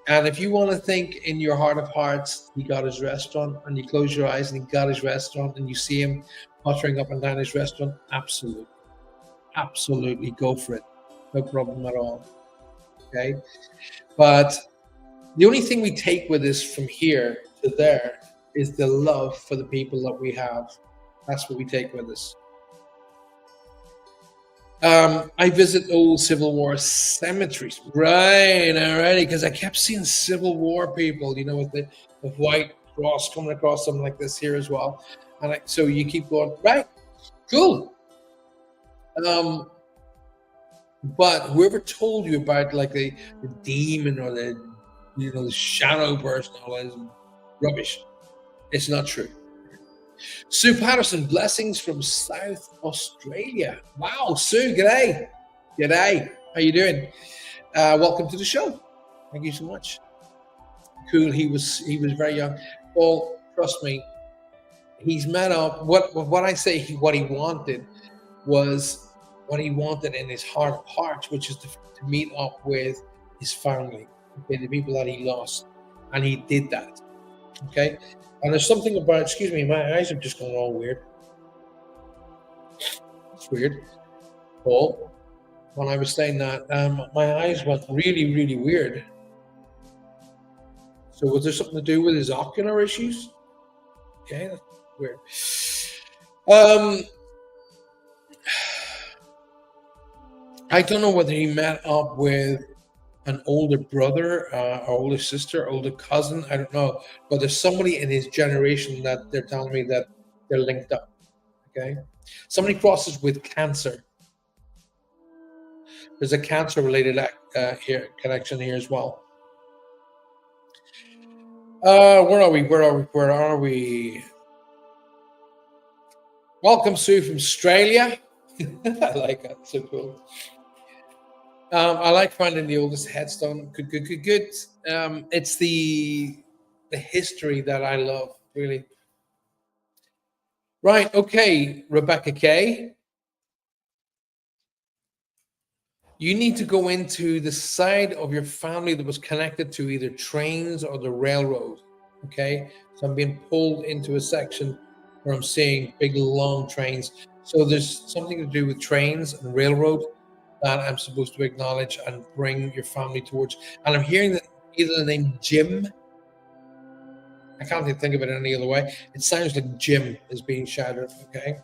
And if you want to think in your heart of hearts, he got his restaurant, and you close your eyes and he got his restaurant, and you see him pottering up and down his restaurant, absolutely. Absolutely. Go for it. No problem at all. Okay. But the only thing we take with us from here to there is the love for the people that we have. That's what we take with us. I visit old Civil War cemeteries. Right, alrighty, because I kept seeing Civil War people, with the white cross coming across them like this here as well. And so you keep going, right, cool. But whoever told you about like the demon or the shadow person, all that is rubbish. It's not true. Sue Patterson, blessings from South Australia. Wow, Sue, g'day. G'day. How you doing? Welcome to the show. Thank you so much. Cool. He was very young. Well, trust me, he's met up. What I say what he wanted was what he wanted in his heart of hearts, which is to meet up with his family, okay, the people that he lost, and he did that. Okay. And there's something about, excuse me, my eyes are just going all weird. It's weird. Paul, when I was saying that, my eyes went really, really weird. So was there something to do with his ocular issues? Okay, that's weird. I don't know whether he met up with an older brother, or older sister, older cousin. I don't know, but there's somebody in his generation that they're telling me that they're linked up. Okay, somebody crosses with cancer. There's a cancer-related connection here as well. Where are we? Welcome, Sue from Australia. I like that. So cool. I like finding the oldest headstone. Good, good, good, good. It's the history that I love, really. Right. Okay, Rebecca K. You need to go into the side of your family that was connected to either trains or the railroad. Okay. So I'm being pulled into a section where I'm seeing big, long trains. So there's something to do with trains and railroad that I'm supposed to acknowledge and bring your family towards. And I'm hearing that either the name Jim, I can't even think of it any other way. It sounds like Jim is being shouted. Okay.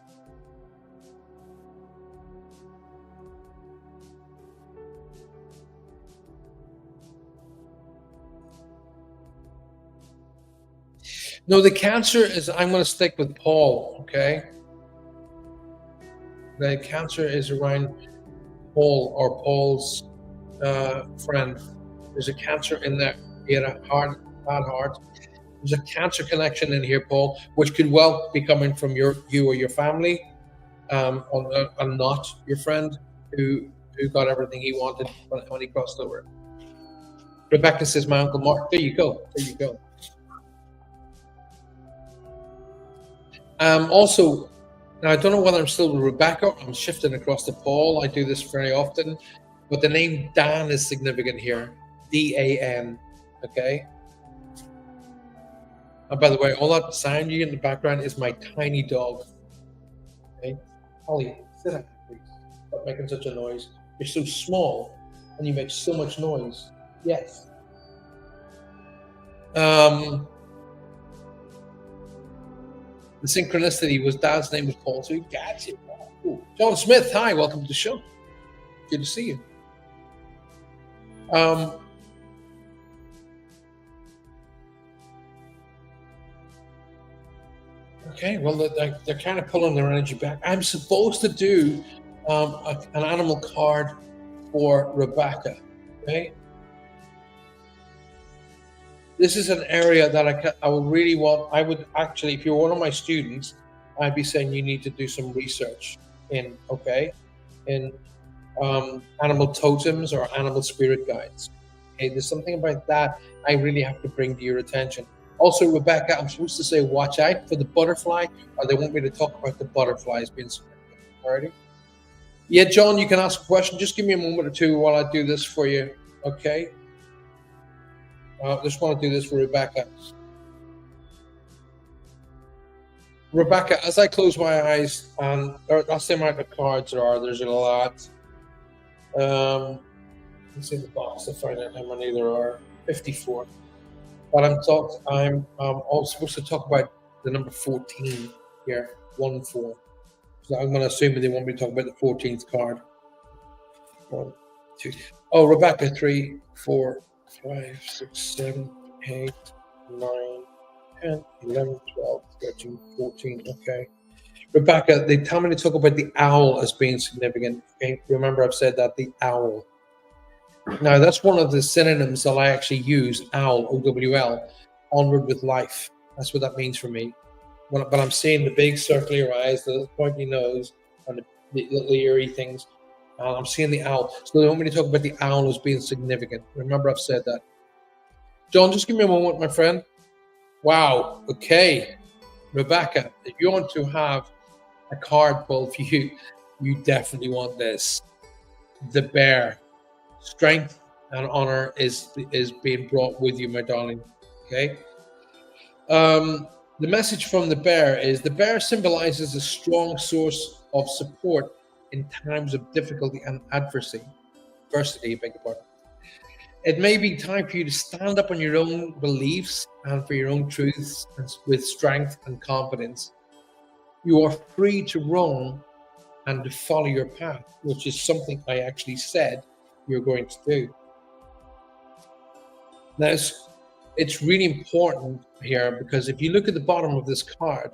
No, the cancer is, I'm going to stick with Paul. Okay. The cancer is around Paul or Paul's friend. There's a cancer in there. He had a bad heart. There's a cancer connection in here, Paul, which could well be coming from you or your family, and not your friend who got everything he wanted when he crossed over. Rebecca says, "My uncle Mark." There you go. There you go. Also, now I don't know whether I'm still with Rebecca. I'm shifting across to Paul. I do this very often, but the name Dan is significant here. Dan. Okay. And by the way, all that sound you get in the background is my tiny dog. Okay. Holly, sit down, please. Stop making such a noise. You're so small and you make so much noise. Yes. The synchronicity was Dad's name was Paul, so he got you. Cool. John Smith, hi, welcome to the show. Good to see you. Okay, well, they're kind of pulling their energy back. I'm supposed to do an animal card for Rebecca. Okay, this is an area that I would really want. I would actually, if you're one of my students, I'd be saying you need to do some research in, okay, in animal totems or animal spirit guides. Okay, there's something about that I really have to bring to your attention. Also, Rebecca, I'm supposed to say watch out for the butterfly, or they want me to talk about the butterflies being significant. Alrighty? Yeah, John, you can ask a question. Just give me a moment or two while I do this for you. Okay? Just want to do this for Rebecca. Rebecca, as I close my eyes, and that's the amount of cards there are. There's a lot. Let's see the box to find out how many there are. 54. But I'm also supposed to talk about the number 14 here. 1-4. So I'm going to assume that they want me to talk about the 14th card. 1, 2. Oh, Rebecca, 3, 4, 5, 6, 7, 8, 9, 10, 11, 12, 13, 14. Okay. Rebecca, they tell me to talk about the owl as being significant. Okay. Remember, I've said that the owl. Now, that's one of the synonyms that I actually use, owl, O-W-L, onward with life. That's what that means for me. But I'm seeing the big circular eyes, the little pointy nose, and the little eerie things. And I'm seeing the owl. So they want me to talk about the owl as being significant. Remember, I've said that. John, just give me a moment, my friend. Wow. Okay. Rebecca, if you want to have a card pulled for you, you definitely want this. The bear. Strength and honor is being brought with you, my darling. Okay. The message from the bear is the bear symbolizes a strong source of support in times of difficulty and adversity. Adversity, beg your pardon. It may be time for you to stand up on your own beliefs and for your own truths with strength and confidence. You are free to run and to follow your path, which is something I actually said you're going to do. Now, it's really important here because if you look at the bottom of this card,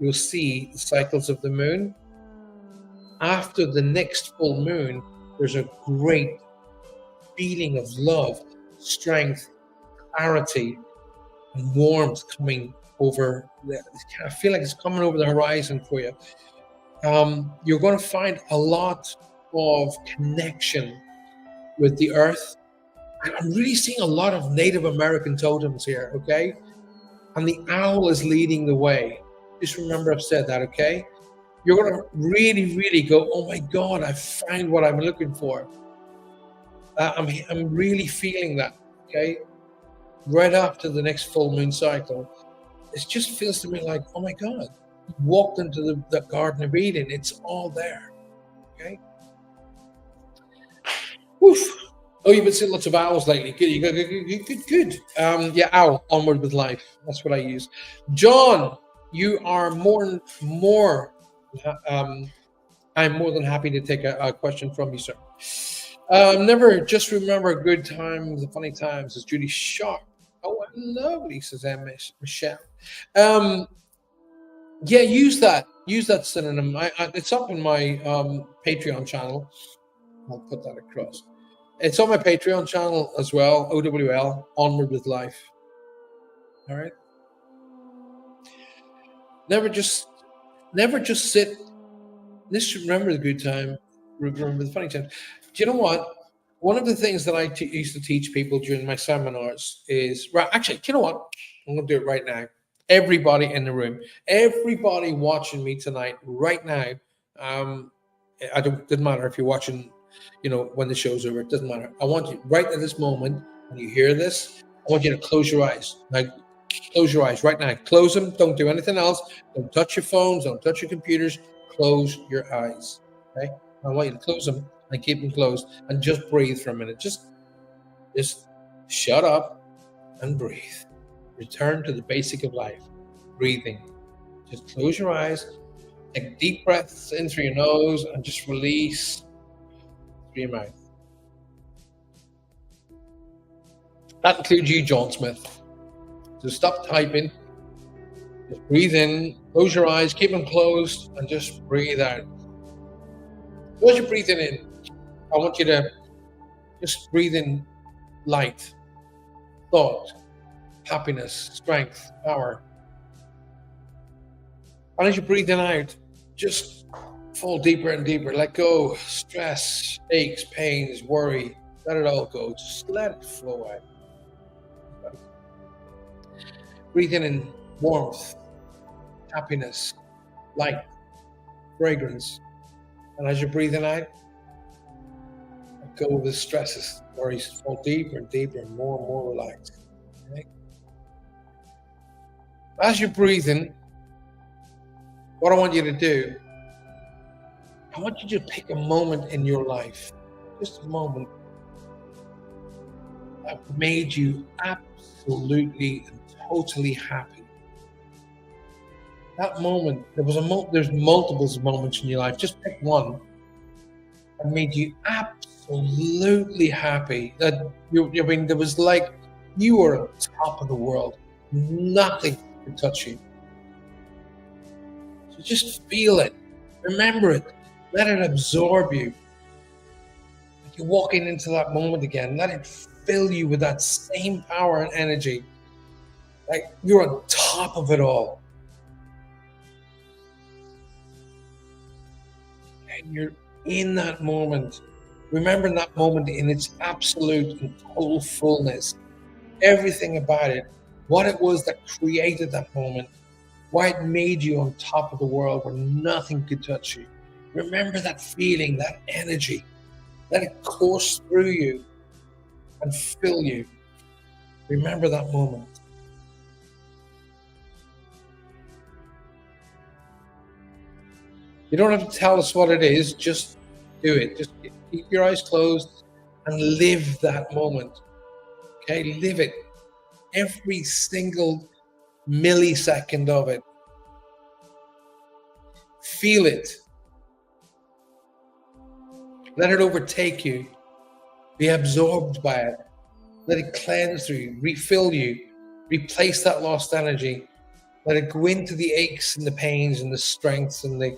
you'll see the cycles of the moon. After the next full moon, there's a great feeling of love, strength, clarity, and warmth coming over. I feel like it's coming over the horizon for you. You're going to find a lot of connection with the earth. I'm really seeing a lot of Native American totems here, okay? And the owl is leading the way. Just remember I've said that, okay? You're going to really, really go, oh my God, I find what I'm looking for. I'm really feeling that, okay? Right after the next full moon cycle, it just feels to me like, oh my God, you walked into the Garden of Eden. It's all there, okay? Woof. Oh, you've been seeing lots of owls lately. Good, good. Yeah, owl, onward with life. That's what I use. John, you are um, I'm more than happy to take a question from you, sir. Never just remember good times, the funny times, as Judy Sharp. Oh, lovely, says Michelle. Um, yeah, use that. Use that synonym. It's up in my Patreon channel. I'll put that across. It's on my Patreon channel as well. OWL, Onward with Life. All right. Never just, never just sit. Just remember the good time. Remember the funny times. Do you know what? One of the things that I used to teach people during my seminars is, right, actually, do you know what? I'm going to do it right now. Everybody in the room, everybody watching me tonight, right now. Um, I don't. Doesn't matter if you're watching, when the show's over. It doesn't matter. I want you right at this moment when you hear this. I want you to close your eyes. Like, close your eyes right now. Close them. Don't do anything else. Don't touch your phones. Don't touch your computers. Close your eyes. Okay. I want you to close them and keep them closed and just breathe for a minute. Just shut up and breathe. Return to the basic of life, breathing. Just close your eyes, take deep breaths in through your nose, and just release through your mouth. That includes you, John Smith. So stop typing, just breathe in, close your eyes, keep them closed, and just breathe out. As you're breathing in, I want you to just breathe in light, thought, happiness, strength, power. And as you're breathing out, just fall deeper and deeper. Let go, stress, aches, pains, worry. Let it all go. Just let it flow out. Breathing in warmth, happiness, light, fragrance. And as you're breathing out, let go of the stresses, worries, fall deeper and deeper and more relaxed. Okay? As you're breathing, what I want you to do, I want you to pick a moment in your life, just a moment, that made you absolutely and totally happy. That moment, there's multiple moments in your life. Just pick one that made you absolutely happy. That there was like you were on top of the world. Nothing could touch you. So just feel it, remember it, let it absorb you. Like you're walking into that moment again, let it fill you with that same power and energy. Like you're on top of it all. And you're in that moment. Remember that moment in its absolute and total fullness. Everything about it, what it was that created that moment, why it made you on top of the world where nothing could touch you. Remember that feeling, that energy. Let it course through you and fill you. Remember that moment. You don't have to tell us what it is, just do it. Just keep your eyes closed and live that moment. Okay, live it. Every single millisecond of it. Feel it. Let it overtake you. Be absorbed by it. Let it cleanse through you, refill you, replace that lost energy. Let it go into the aches and the pains and the strengths and the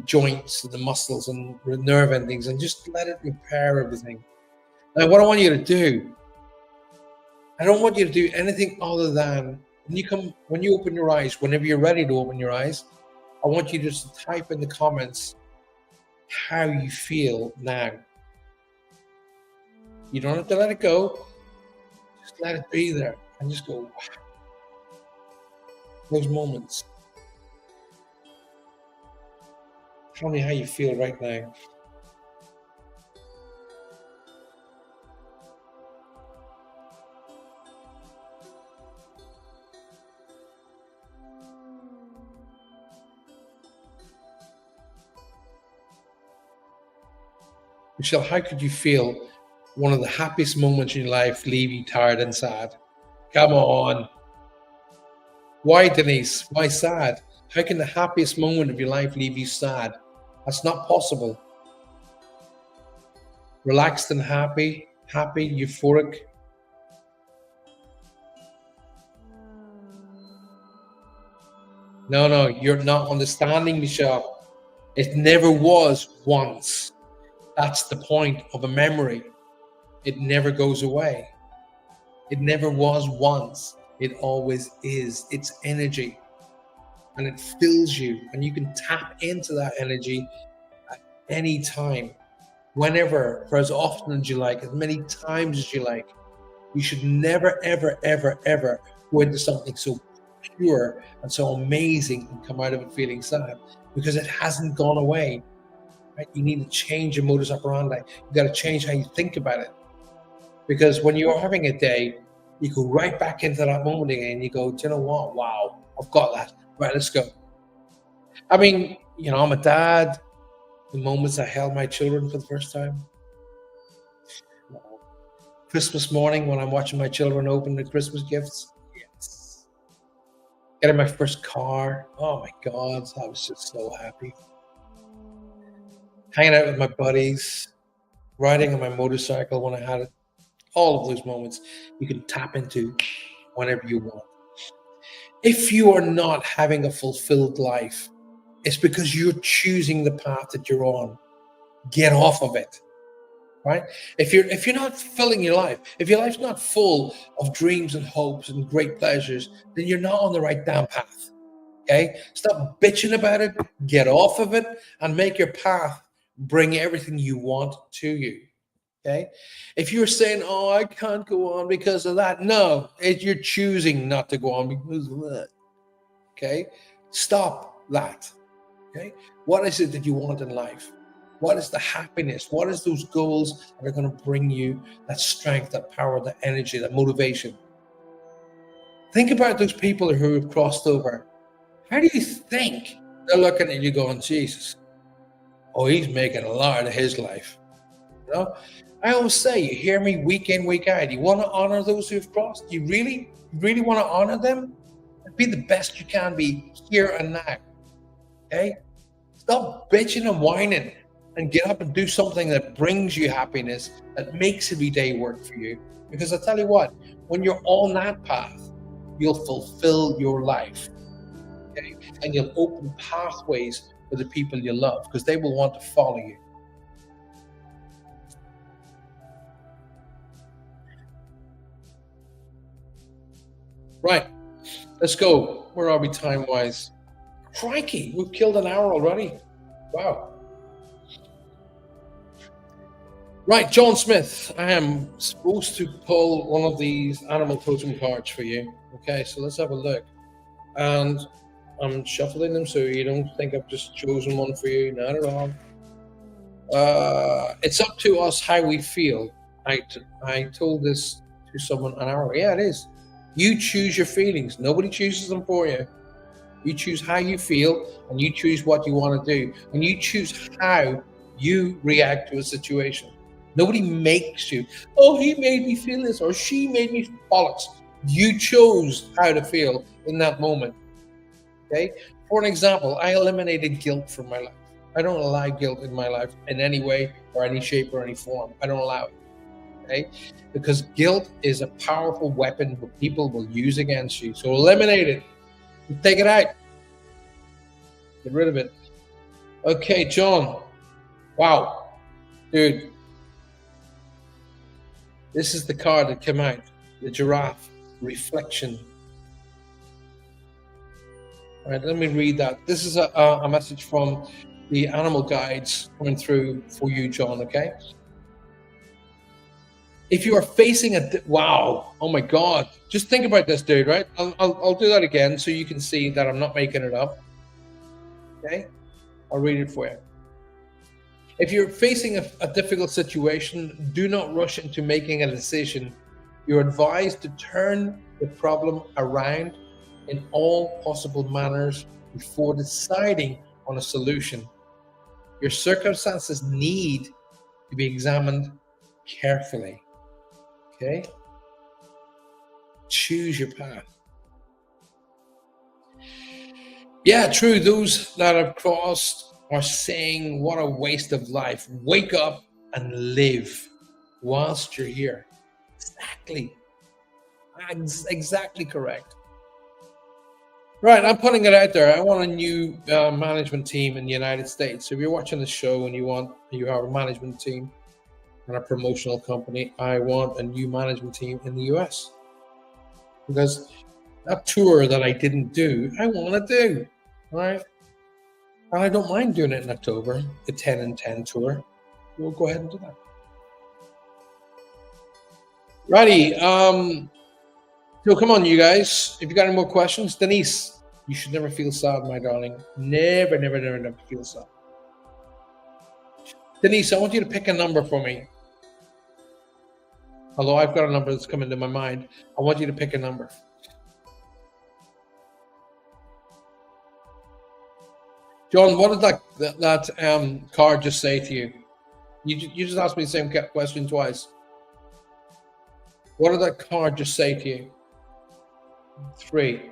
joints and the muscles and the nerve endings, and just let it repair everything. Now, what I want you to do, I don't want you to do anything other than when you open your eyes, whenever you're ready to open your eyes, I want you just to type in the comments how you feel now. You don't have to let it go. Just let it be there and just go, wow, those moments. Tell me how you feel right now. Michelle, how could you feel one of the happiest moments in your life leave you tired and sad? Come on. Why, Denise? Why sad? How can the happiest moment of your life leave you sad? That's not possible. Relaxed and happy, euphoric. No, no, you're not understanding, Michelle. It never was once. That's the point of a memory. It never goes away. It never was once. It always is. It's energy. And it fills you. And you can tap into that energy at any time, whenever, for as often as you like, as many times as you like. You should never, ever, ever, ever go into something so pure and so amazing and come out of it feeling sad, because it hasn't gone away. Right? You need to change your modus operandi. You got to change how you think about it. Because when you're having a day, you go right back into that moment again. And you go, do you know what? Wow, I've got that. Right, let's go. I mean, I'm a dad. The moments I held my children for the first time. Christmas morning when I'm watching my children open the Christmas gifts. Yes. Getting my first car. Oh my God, I was just so happy. Hanging out with my buddies, riding on my motorcycle when I had it. All of those moments you can tap into whenever you want. If you are not having a fulfilled life, it's because you're choosing the path that you're on. Get off of it. Right? If you're not filling your life, if your life's not full of dreams and hopes and great pleasures, then you're not on the right damn path. Okay? Stop bitching about it, get off of it, and make your path bring everything you want to you. Okay? If you're saying, "Oh, I can't go on because of that," no, you're choosing not to go on because of that. Okay? Stop that. Okay? What is it that you want in life? What is the happiness? What is those goals that are going to bring you that strength, that power, that energy, that motivation? Think about those people who have crossed over. How do you think they're looking at you going, Jesus, oh, he's making a lot of his life? I always say, you hear me week in, week out. You want to honor those who've crossed? You really want to honor them? Be the best you can be here and now. Okay? Stop bitching and whining and get up and do something that brings you happiness, that makes every day work for you. Because I tell you what, when you're on that path, you'll fulfill your life. Okay? And you'll open pathways for the people you love because they will want to follow you. Right, let's go. Where are we time-wise? Crikey, we've killed an hour already. Wow. Right, John Smith, I am supposed to pull one of these animal totem cards for you. Okay, so let's have a look. And I'm shuffling them so you don't think I've just chosen one for you. Not at all. It's up to us how we feel. I told this to someone an hour ago. Yeah, it is. You choose your feelings. Nobody chooses them for you. You choose how you feel, and you choose what you want to do, and you choose how you react to a situation. Nobody makes you. Oh, he made me feel this, or she made me bollocks. You chose how to feel in that moment. Okay. For an example, I eliminated guilt from my life. I don't allow guilt in my life in any way or any shape or any form. I don't allow it. Okay, because guilt is a powerful weapon that people will use against you. So eliminate it. Take it out. Get rid of it. Okay, John. Wow. Dude. This is the card that came out. The giraffe. Reflection. All right, let me read that. This is a message from the animal guides coming through for you, John. Okay. If you are facing wow, oh my God, just think about this, dude. Right? I'll do that again so you can see that I'm not making it up. Okay. I'll read it for you. If you're facing a difficult situation, do not rush into making a decision. You're advised to turn the problem around in all possible manners before deciding on a solution. Your circumstances need to be examined carefully. Okay? Choose your path. Yeah, true. Those that have crossed are saying, what a waste of life. Wake up and live whilst you're here. Exactly. Exactly correct. Right, I'm putting it out there. I want a new management team in the United States. So if you're watching the show and you have a management team and a promotional company, I want a new management team in the US. Because that tour that I didn't do, I want to do. Right? And I don't mind doing it in October, the 10 and 10 tour. We'll go ahead and do that. Righty. So come on, you guys. If you got any more questions, Denise, you should never feel sad, my darling. Never, never, never, never feel sad. Denise, I want you to pick a number for me. Although I've got a number that's coming to my mind, I want you to pick a number. John, what did that card just say to you? You just asked me the same question twice. What did that card just say to you? 3.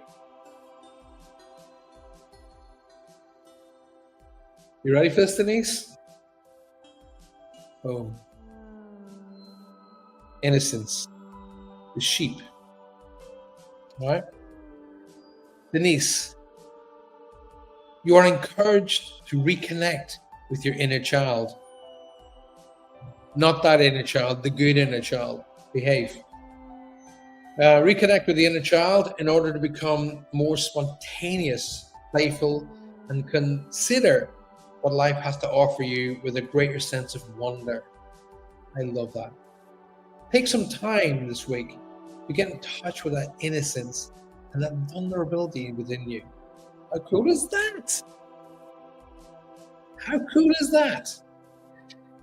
You ready for this, Denise? Oh. Innocence. The sheep. All right? Denise, you are encouraged to reconnect with your inner child. Not that inner child, the good inner child. Behave. Reconnect with the inner child in order to become more spontaneous, playful, and consider what life has to offer you with a greater sense of wonder. I love that. Take some time this week to get in touch with that innocence and that vulnerability within you. How cool is that? How cool is that?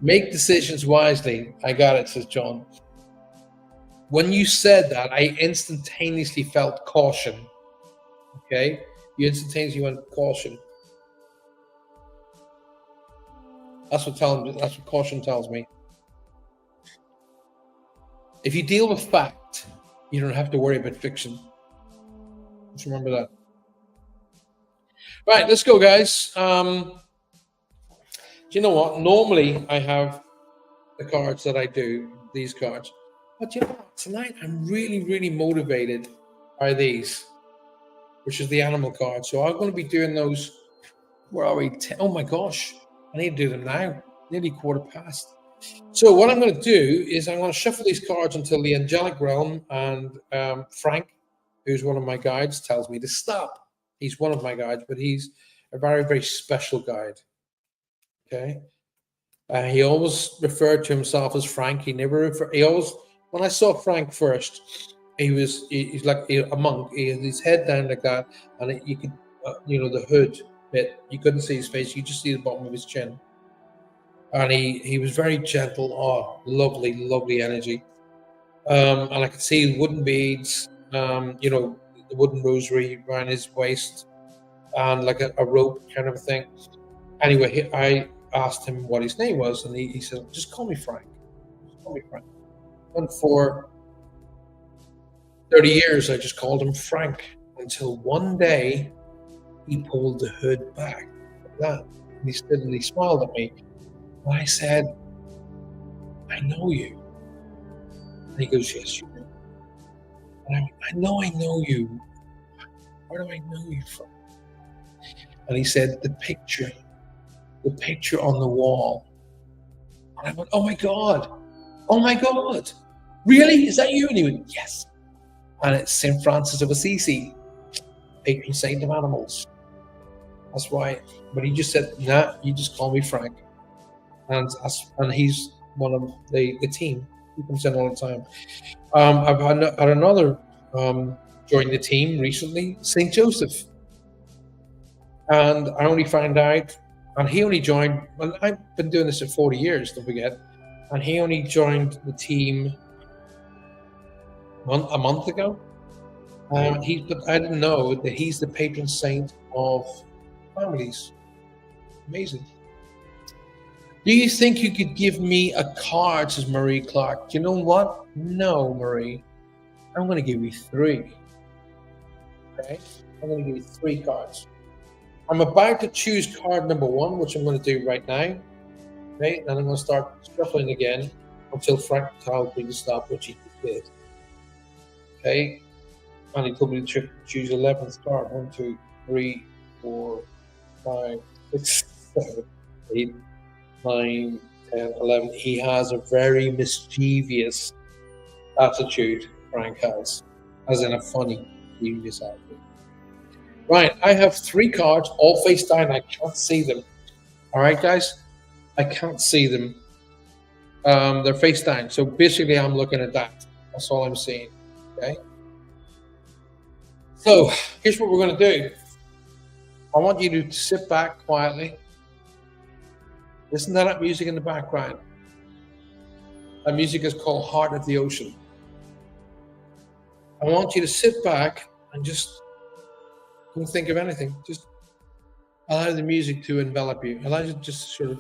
Make decisions wisely. I got it, says John. When you said that, I instantaneously felt caution. Okay? You instantaneously went caution. That's what caution tells me. If you deal with fact, you don't have to worry about fiction. Just remember that. Right, let's go, guys. Do you know what? Normally, I have the cards that I do, these cards. But you know what? Tonight, I'm really, really motivated by these, which is the animal card. So I'm going to be doing those. Where are we? Oh my gosh. I need to do them now. Nearly 1:15. So what I'm going to do is I'm going to shuffle these cards until the angelic realm and Frank, who's one of my guides, tells me to stop. He's one of my guides, but he's a very, very special guide. Okay. He always referred to himself as Frank. When I saw Frank first, he's like a monk. He had his head down like that, and you could, the hood bit, you couldn't see his face. You just see the bottom of his chin. And he was very gentle. Oh, lovely, lovely energy. And I could see wooden beads, the wooden rosary around his waist, and like a rope kind of a thing. Anyway, I asked him what his name was, and he said, just call me Frank. Just call me Frank. And for 30 years, I just called him Frank until one day he pulled the hood back like that. And he stood and he smiled at me. And I said, I know you. And he goes, yes, you do. And I went, I know you. Where do I know you from? And he said, the picture on the wall. And I went, oh my God, really? Is that you? And he went, yes. And it's St. Francis of Assisi, patron saint of animals. That's why. But he just said, "Nah, you just call me Frank." And he's one of the team. He comes in all the time. I've had another join the team recently, St. Joseph, and I only found out, and he only joined. Well, I've been doing this for 40 years. Don't forget, and he only joined the team a month ago. But I didn't know that he's the patron saint of families. Amazing. Do you think you could give me a card? Says Marie Clark. Do you know what? No, Marie. I'm going to give you three. Okay? I'm going to give you three cards. I'm about to choose card number one, which I'm going to do right now. Okay? And I'm going to start shuffling again until Frank tells me to stop, which he just did. Okay? And he told me to choose 11th card. 1, 2, 3, 4, 5, 6, 7, 8, 9, 10, 11. He has a very mischievous attitude, Frank has, as in a funny, mischievous attitude. Right, I have three cards, all face down. I can't see them. All right, guys, I can't see them. They're face down. So basically, I'm looking at that. That's all I'm seeing. Okay. So here's what we're going to do. I want you to sit back quietly. Listen to that music in the background. That music is called Heart of the Ocean. I want you to sit back and just don't think of anything. Just allow the music to envelop you. Allow it to just sort of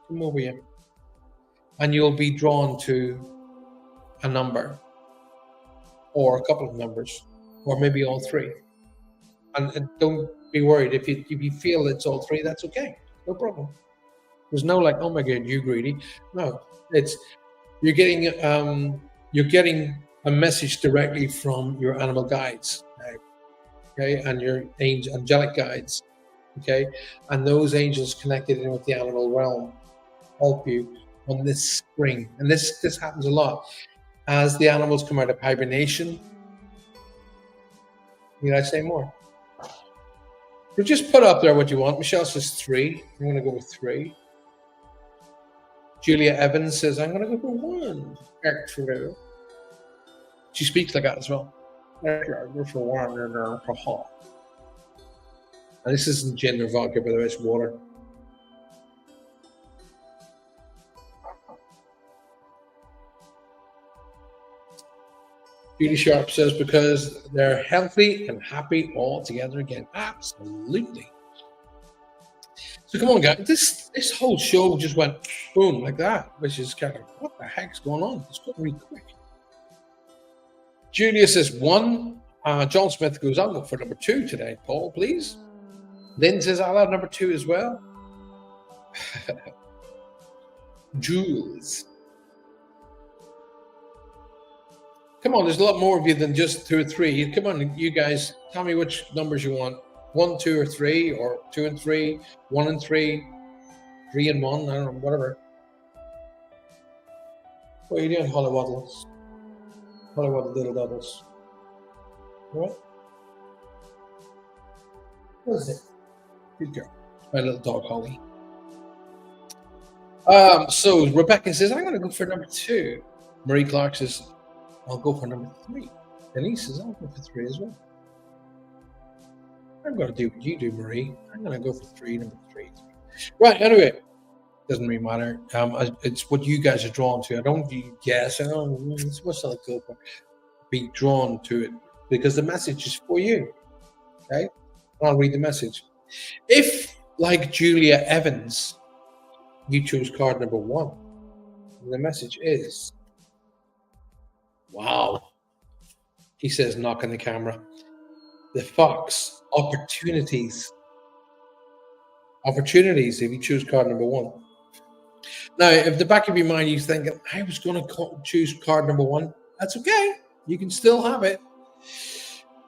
come over you. And you'll be drawn to a number or a couple of numbers or maybe all three. And don't be worried. If you feel it's all three, that's okay. No problem. There's no like, oh my God, you greedy. No, it's you're getting a message directly from your animal guides, okay, and your angelic guides, okay, and those angels connected in with the animal realm help you on this spring, and this happens a lot as the animals come out of hibernation. Need I say more? So just put up there what you want. Michelle says 3. I'm going to go with 3. Julia Evans says, I'm going to go for 1. Excellent. She speaks like that as well. Go for 1. And this isn't gin or vodka, by the way, it's water. Judy Sharp says, because they're healthy and happy all together again. Absolutely. So come on, guys. This whole show just went boom like that, which is kind of, what the heck's going on? It's going really quick. Julia says 1. John Smith goes, I'll go for number 2 today. Paul, please. Lynn says, I'll have number 2 as well. Jules. Come on, there's a lot more of you than just 2 or 3. Come on, you guys, tell me which numbers you want. 1, 2, or 3, or 2 and 3, 1 and 3, 3 and 1, I don't know, whatever. What are you doing, Hollywoodles? Hollywood little doubles. What? What is it? Good girl. My little dog, Holly. So Rebecca says, I'm going to go for number 2. Marie Clark says, I'll go for number 3. Denise says, I'll go for 3 as well. I'm going to do what you do, Marie. I'm going to go for 3, number 3. Right, anyway. Doesn't really matter. It's what you guys are drawn to. I don't guess. I don't what's I go for. Be drawn to it because the message is for you. Okay? I'll read the message. If, like Julia Evans, you chose card number 1, and the message is, wow. He says, knocking the camera. The fox, opportunities. Opportunities if you choose card number 1. Now, if the back of your mind you think, I was going to choose card number 1, that's okay. You can still have it.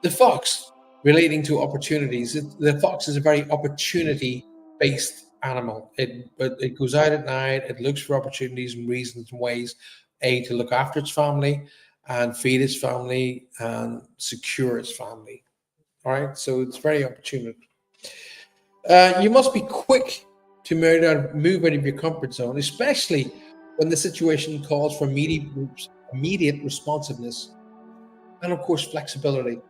The fox, relating to opportunities. The fox is a very opportunity-based animal. It goes out at night. It looks for opportunities and reasons and ways, to look after its family and feed its family and secure its family. All right, so it's very opportunistic. You must be quick to move out of your comfort zone, especially when the situation calls for immediate responsiveness and, of course, flexibility.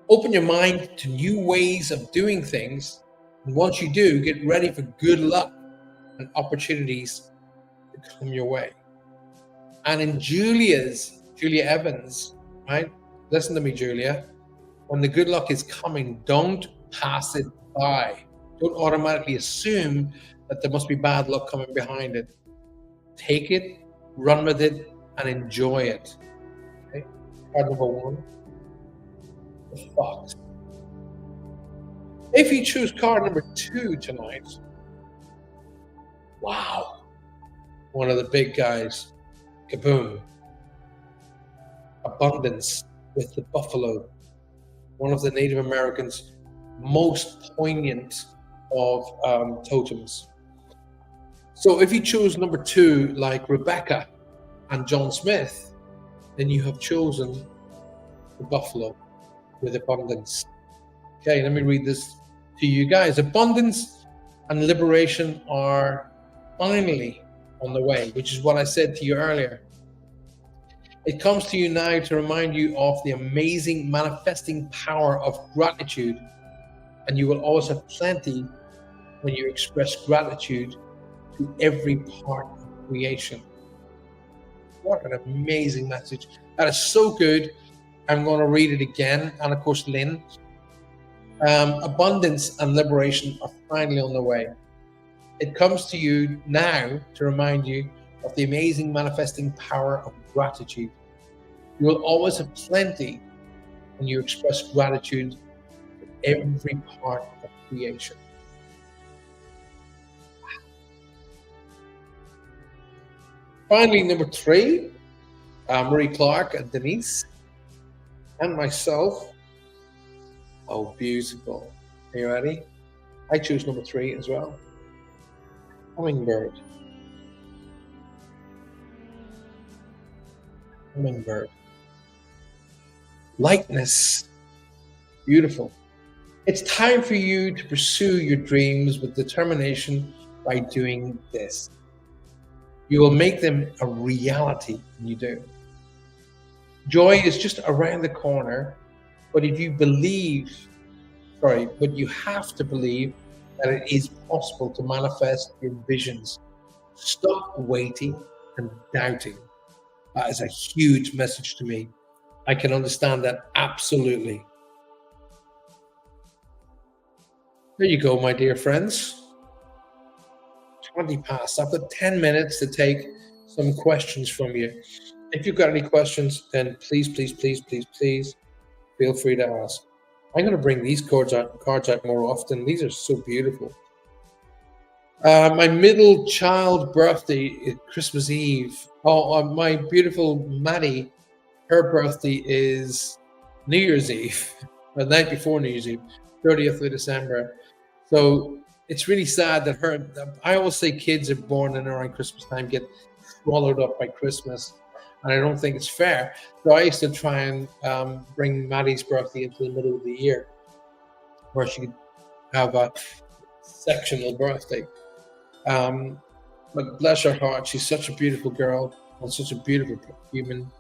Open your mind to new ways of doing things. And once you do, get ready for good luck and opportunities to come your way. And in Julia Evans, right? Listen to me, Julia. When the good luck is coming, don't pass it by. Don't automatically assume that there must be bad luck coming behind it. Take it, run with it, and enjoy it. Okay? Card number 1, the fox. If you choose card number 2 tonight, wow, one of the big guys, kaboom. Abundance with the buffalo, one of the Native Americans' most poignant of totems. So if you choose number 2, like Rebecca and John Smith, then you have chosen the buffalo with abundance. Okay, let me read this to you guys. Abundance and liberation are finally on the way, which is what I said to you earlier. It comes to you now to remind you of the amazing manifesting power of gratitude, and you will always have plenty when you express gratitude to every part of creation. What an amazing message. That is so good. I'm going to read it again. And of course, Lynn. Abundance and liberation are finally on the way. It comes to you now to remind you of the amazing manifesting power of gratitude. You will always have plenty when you express gratitude for every part of creation. Finally, number 3, Marie Clark and Denise and myself. Oh, beautiful. Are you ready? I choose number 3 as well. Hummingbird. Hummingbird. Lightness. Beautiful. It's time for you to pursue your dreams with determination by doing this. You will make them a reality when you do. Joy is just around the corner, but if you but you have to believe that it is possible to manifest your visions. Stop waiting and doubting. That is a huge message to me. I can understand that absolutely. There you go, my dear friends. 20 past. I've got 10 minutes to take some questions from you. If you've got any questions, then please feel free to ask. I'm going to bring these cards out more often. These are so beautiful. My middle child birthday is Christmas Eve. My beautiful Maddie, her birthday is New Year's Eve, the night before New Year's Eve, 30th of December. So it's really sad that I always say kids are born in around Christmas time get swallowed up by Christmas. And I don't think it's fair. So I used to try and bring Maddie's birthday into the middle of the year, where she could have a sectional birthday. But bless her heart, she's such a beautiful girl and such a beautiful human.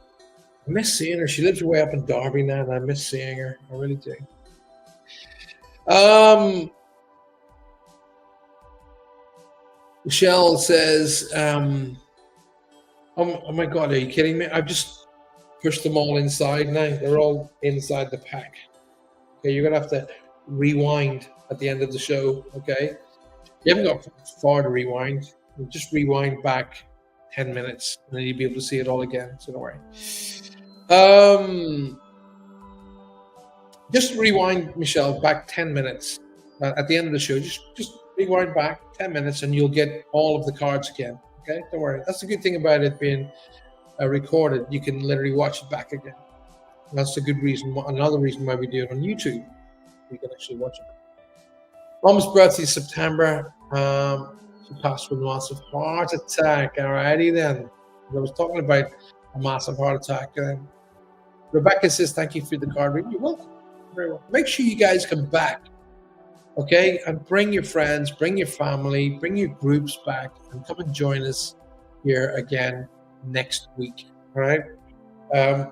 I miss seeing her. She lives way up in Derby now, and I miss seeing her. I really do. Michelle says, oh my God, are you kidding me? I've just pushed them all inside now. They're all inside the pack. Okay, you're going to have to rewind at the end of the show, okay? You haven't got far to rewind. You just rewind back 10 minutes, and then you'll be able to see it all again, so don't worry. Just rewind, Michelle, back 10 minutes. At the end of the show, just rewind back 10 minutes, and you'll get all of the cards again. Okay, don't worry. That's the good thing about it being recorded. You can literally watch it back again. That's a good reason. Another reason why we do it on YouTube. You can actually watch it. Mom's birthday is September. She passed with a massive heart attack. Alrighty then. I was talking about a massive heart attack. Rebecca says, thank you for the card reading. You're welcome. Very well. Make sure you guys come back Okay, and bring your friends, bring your family, bring your groups back, and come and join us here again next week. All right.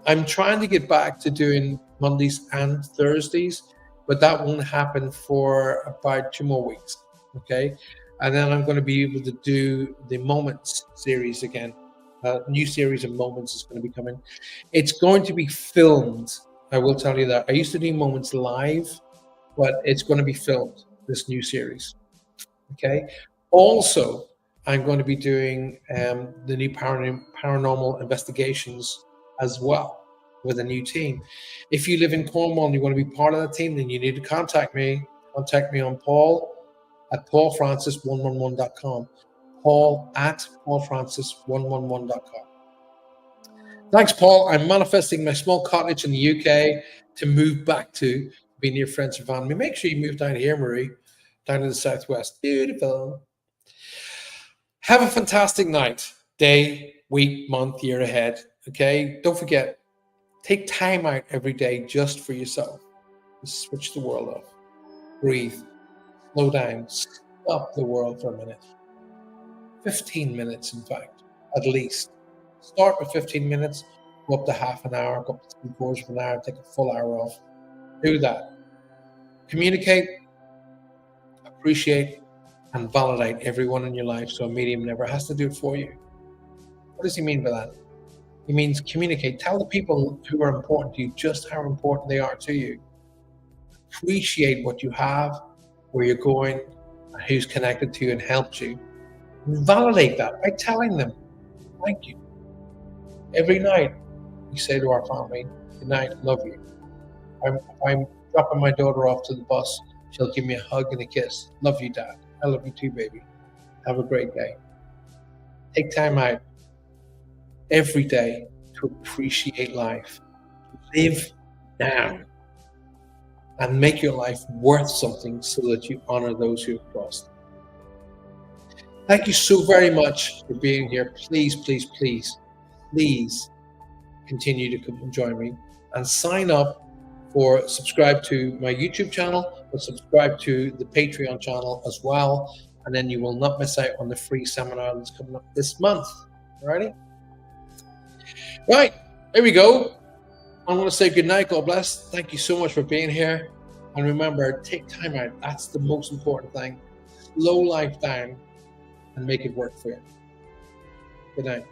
I'm trying to get back to doing Mondays and Thursdays, but that won't happen for about 2 more weeks. Okay. And then I'm going to be able to do the Moments series again. A new series of Moments is going to be coming. It's going to be filmed. I will tell you that. I used to do Moments live, but it's going to be filmed, this new series. Okay. Also, I'm going to be doing the new paranormal investigations as well with a new team. If you live in Cornwall and you want to be part of that team, then you need to contact me. Contact me on Paul at paulfrancis111.com. Paul at paulfrancis111.com. Thanks, Paul. I'm manifesting my small cottage in the UK to move back to be near friends and family. Make sure you move down here, Marie, down in the southwest. Beautiful. Have a fantastic night, day, week, month, year ahead. Okay. Don't forget, take time out every day just for yourself. Switch the world off. Breathe. Slow down. Stop the world for a minute. 15 minutes, in fact, at least. Start with 15 minutes, go up to half an hour, go up to 3/4 of an hour, take a full hour off. Do that. Communicate, appreciate, and validate everyone in your life so a medium never has to do it for you. What does he mean by that? He means communicate. Tell the people who are important to you just how important they are to you. Appreciate what you have, where you're going, and who's connected to you and helped you. And validate that by telling them, thank you. Every night, we say to our family, good night, love you. I'm dropping my daughter off to the bus. She'll give me a hug and a kiss. Love you, Dad. I love you too, baby. Have a great day. Take time out every day to appreciate life. Live now and make your life worth something so that you honor those who have crossed. Thank you so very much for being here. Please, please, please, please continue to come and join me and sign up for subscribe to my YouTube channel, but subscribe to the Patreon channel as well. And then you will not miss out on the free seminar that's coming up this month. Alrighty? Right, here we go. I'm going to say good night. God bless. Thank you so much for being here. And remember, take time out. That's the most important thing. Slow life down and make it work for you. Good night.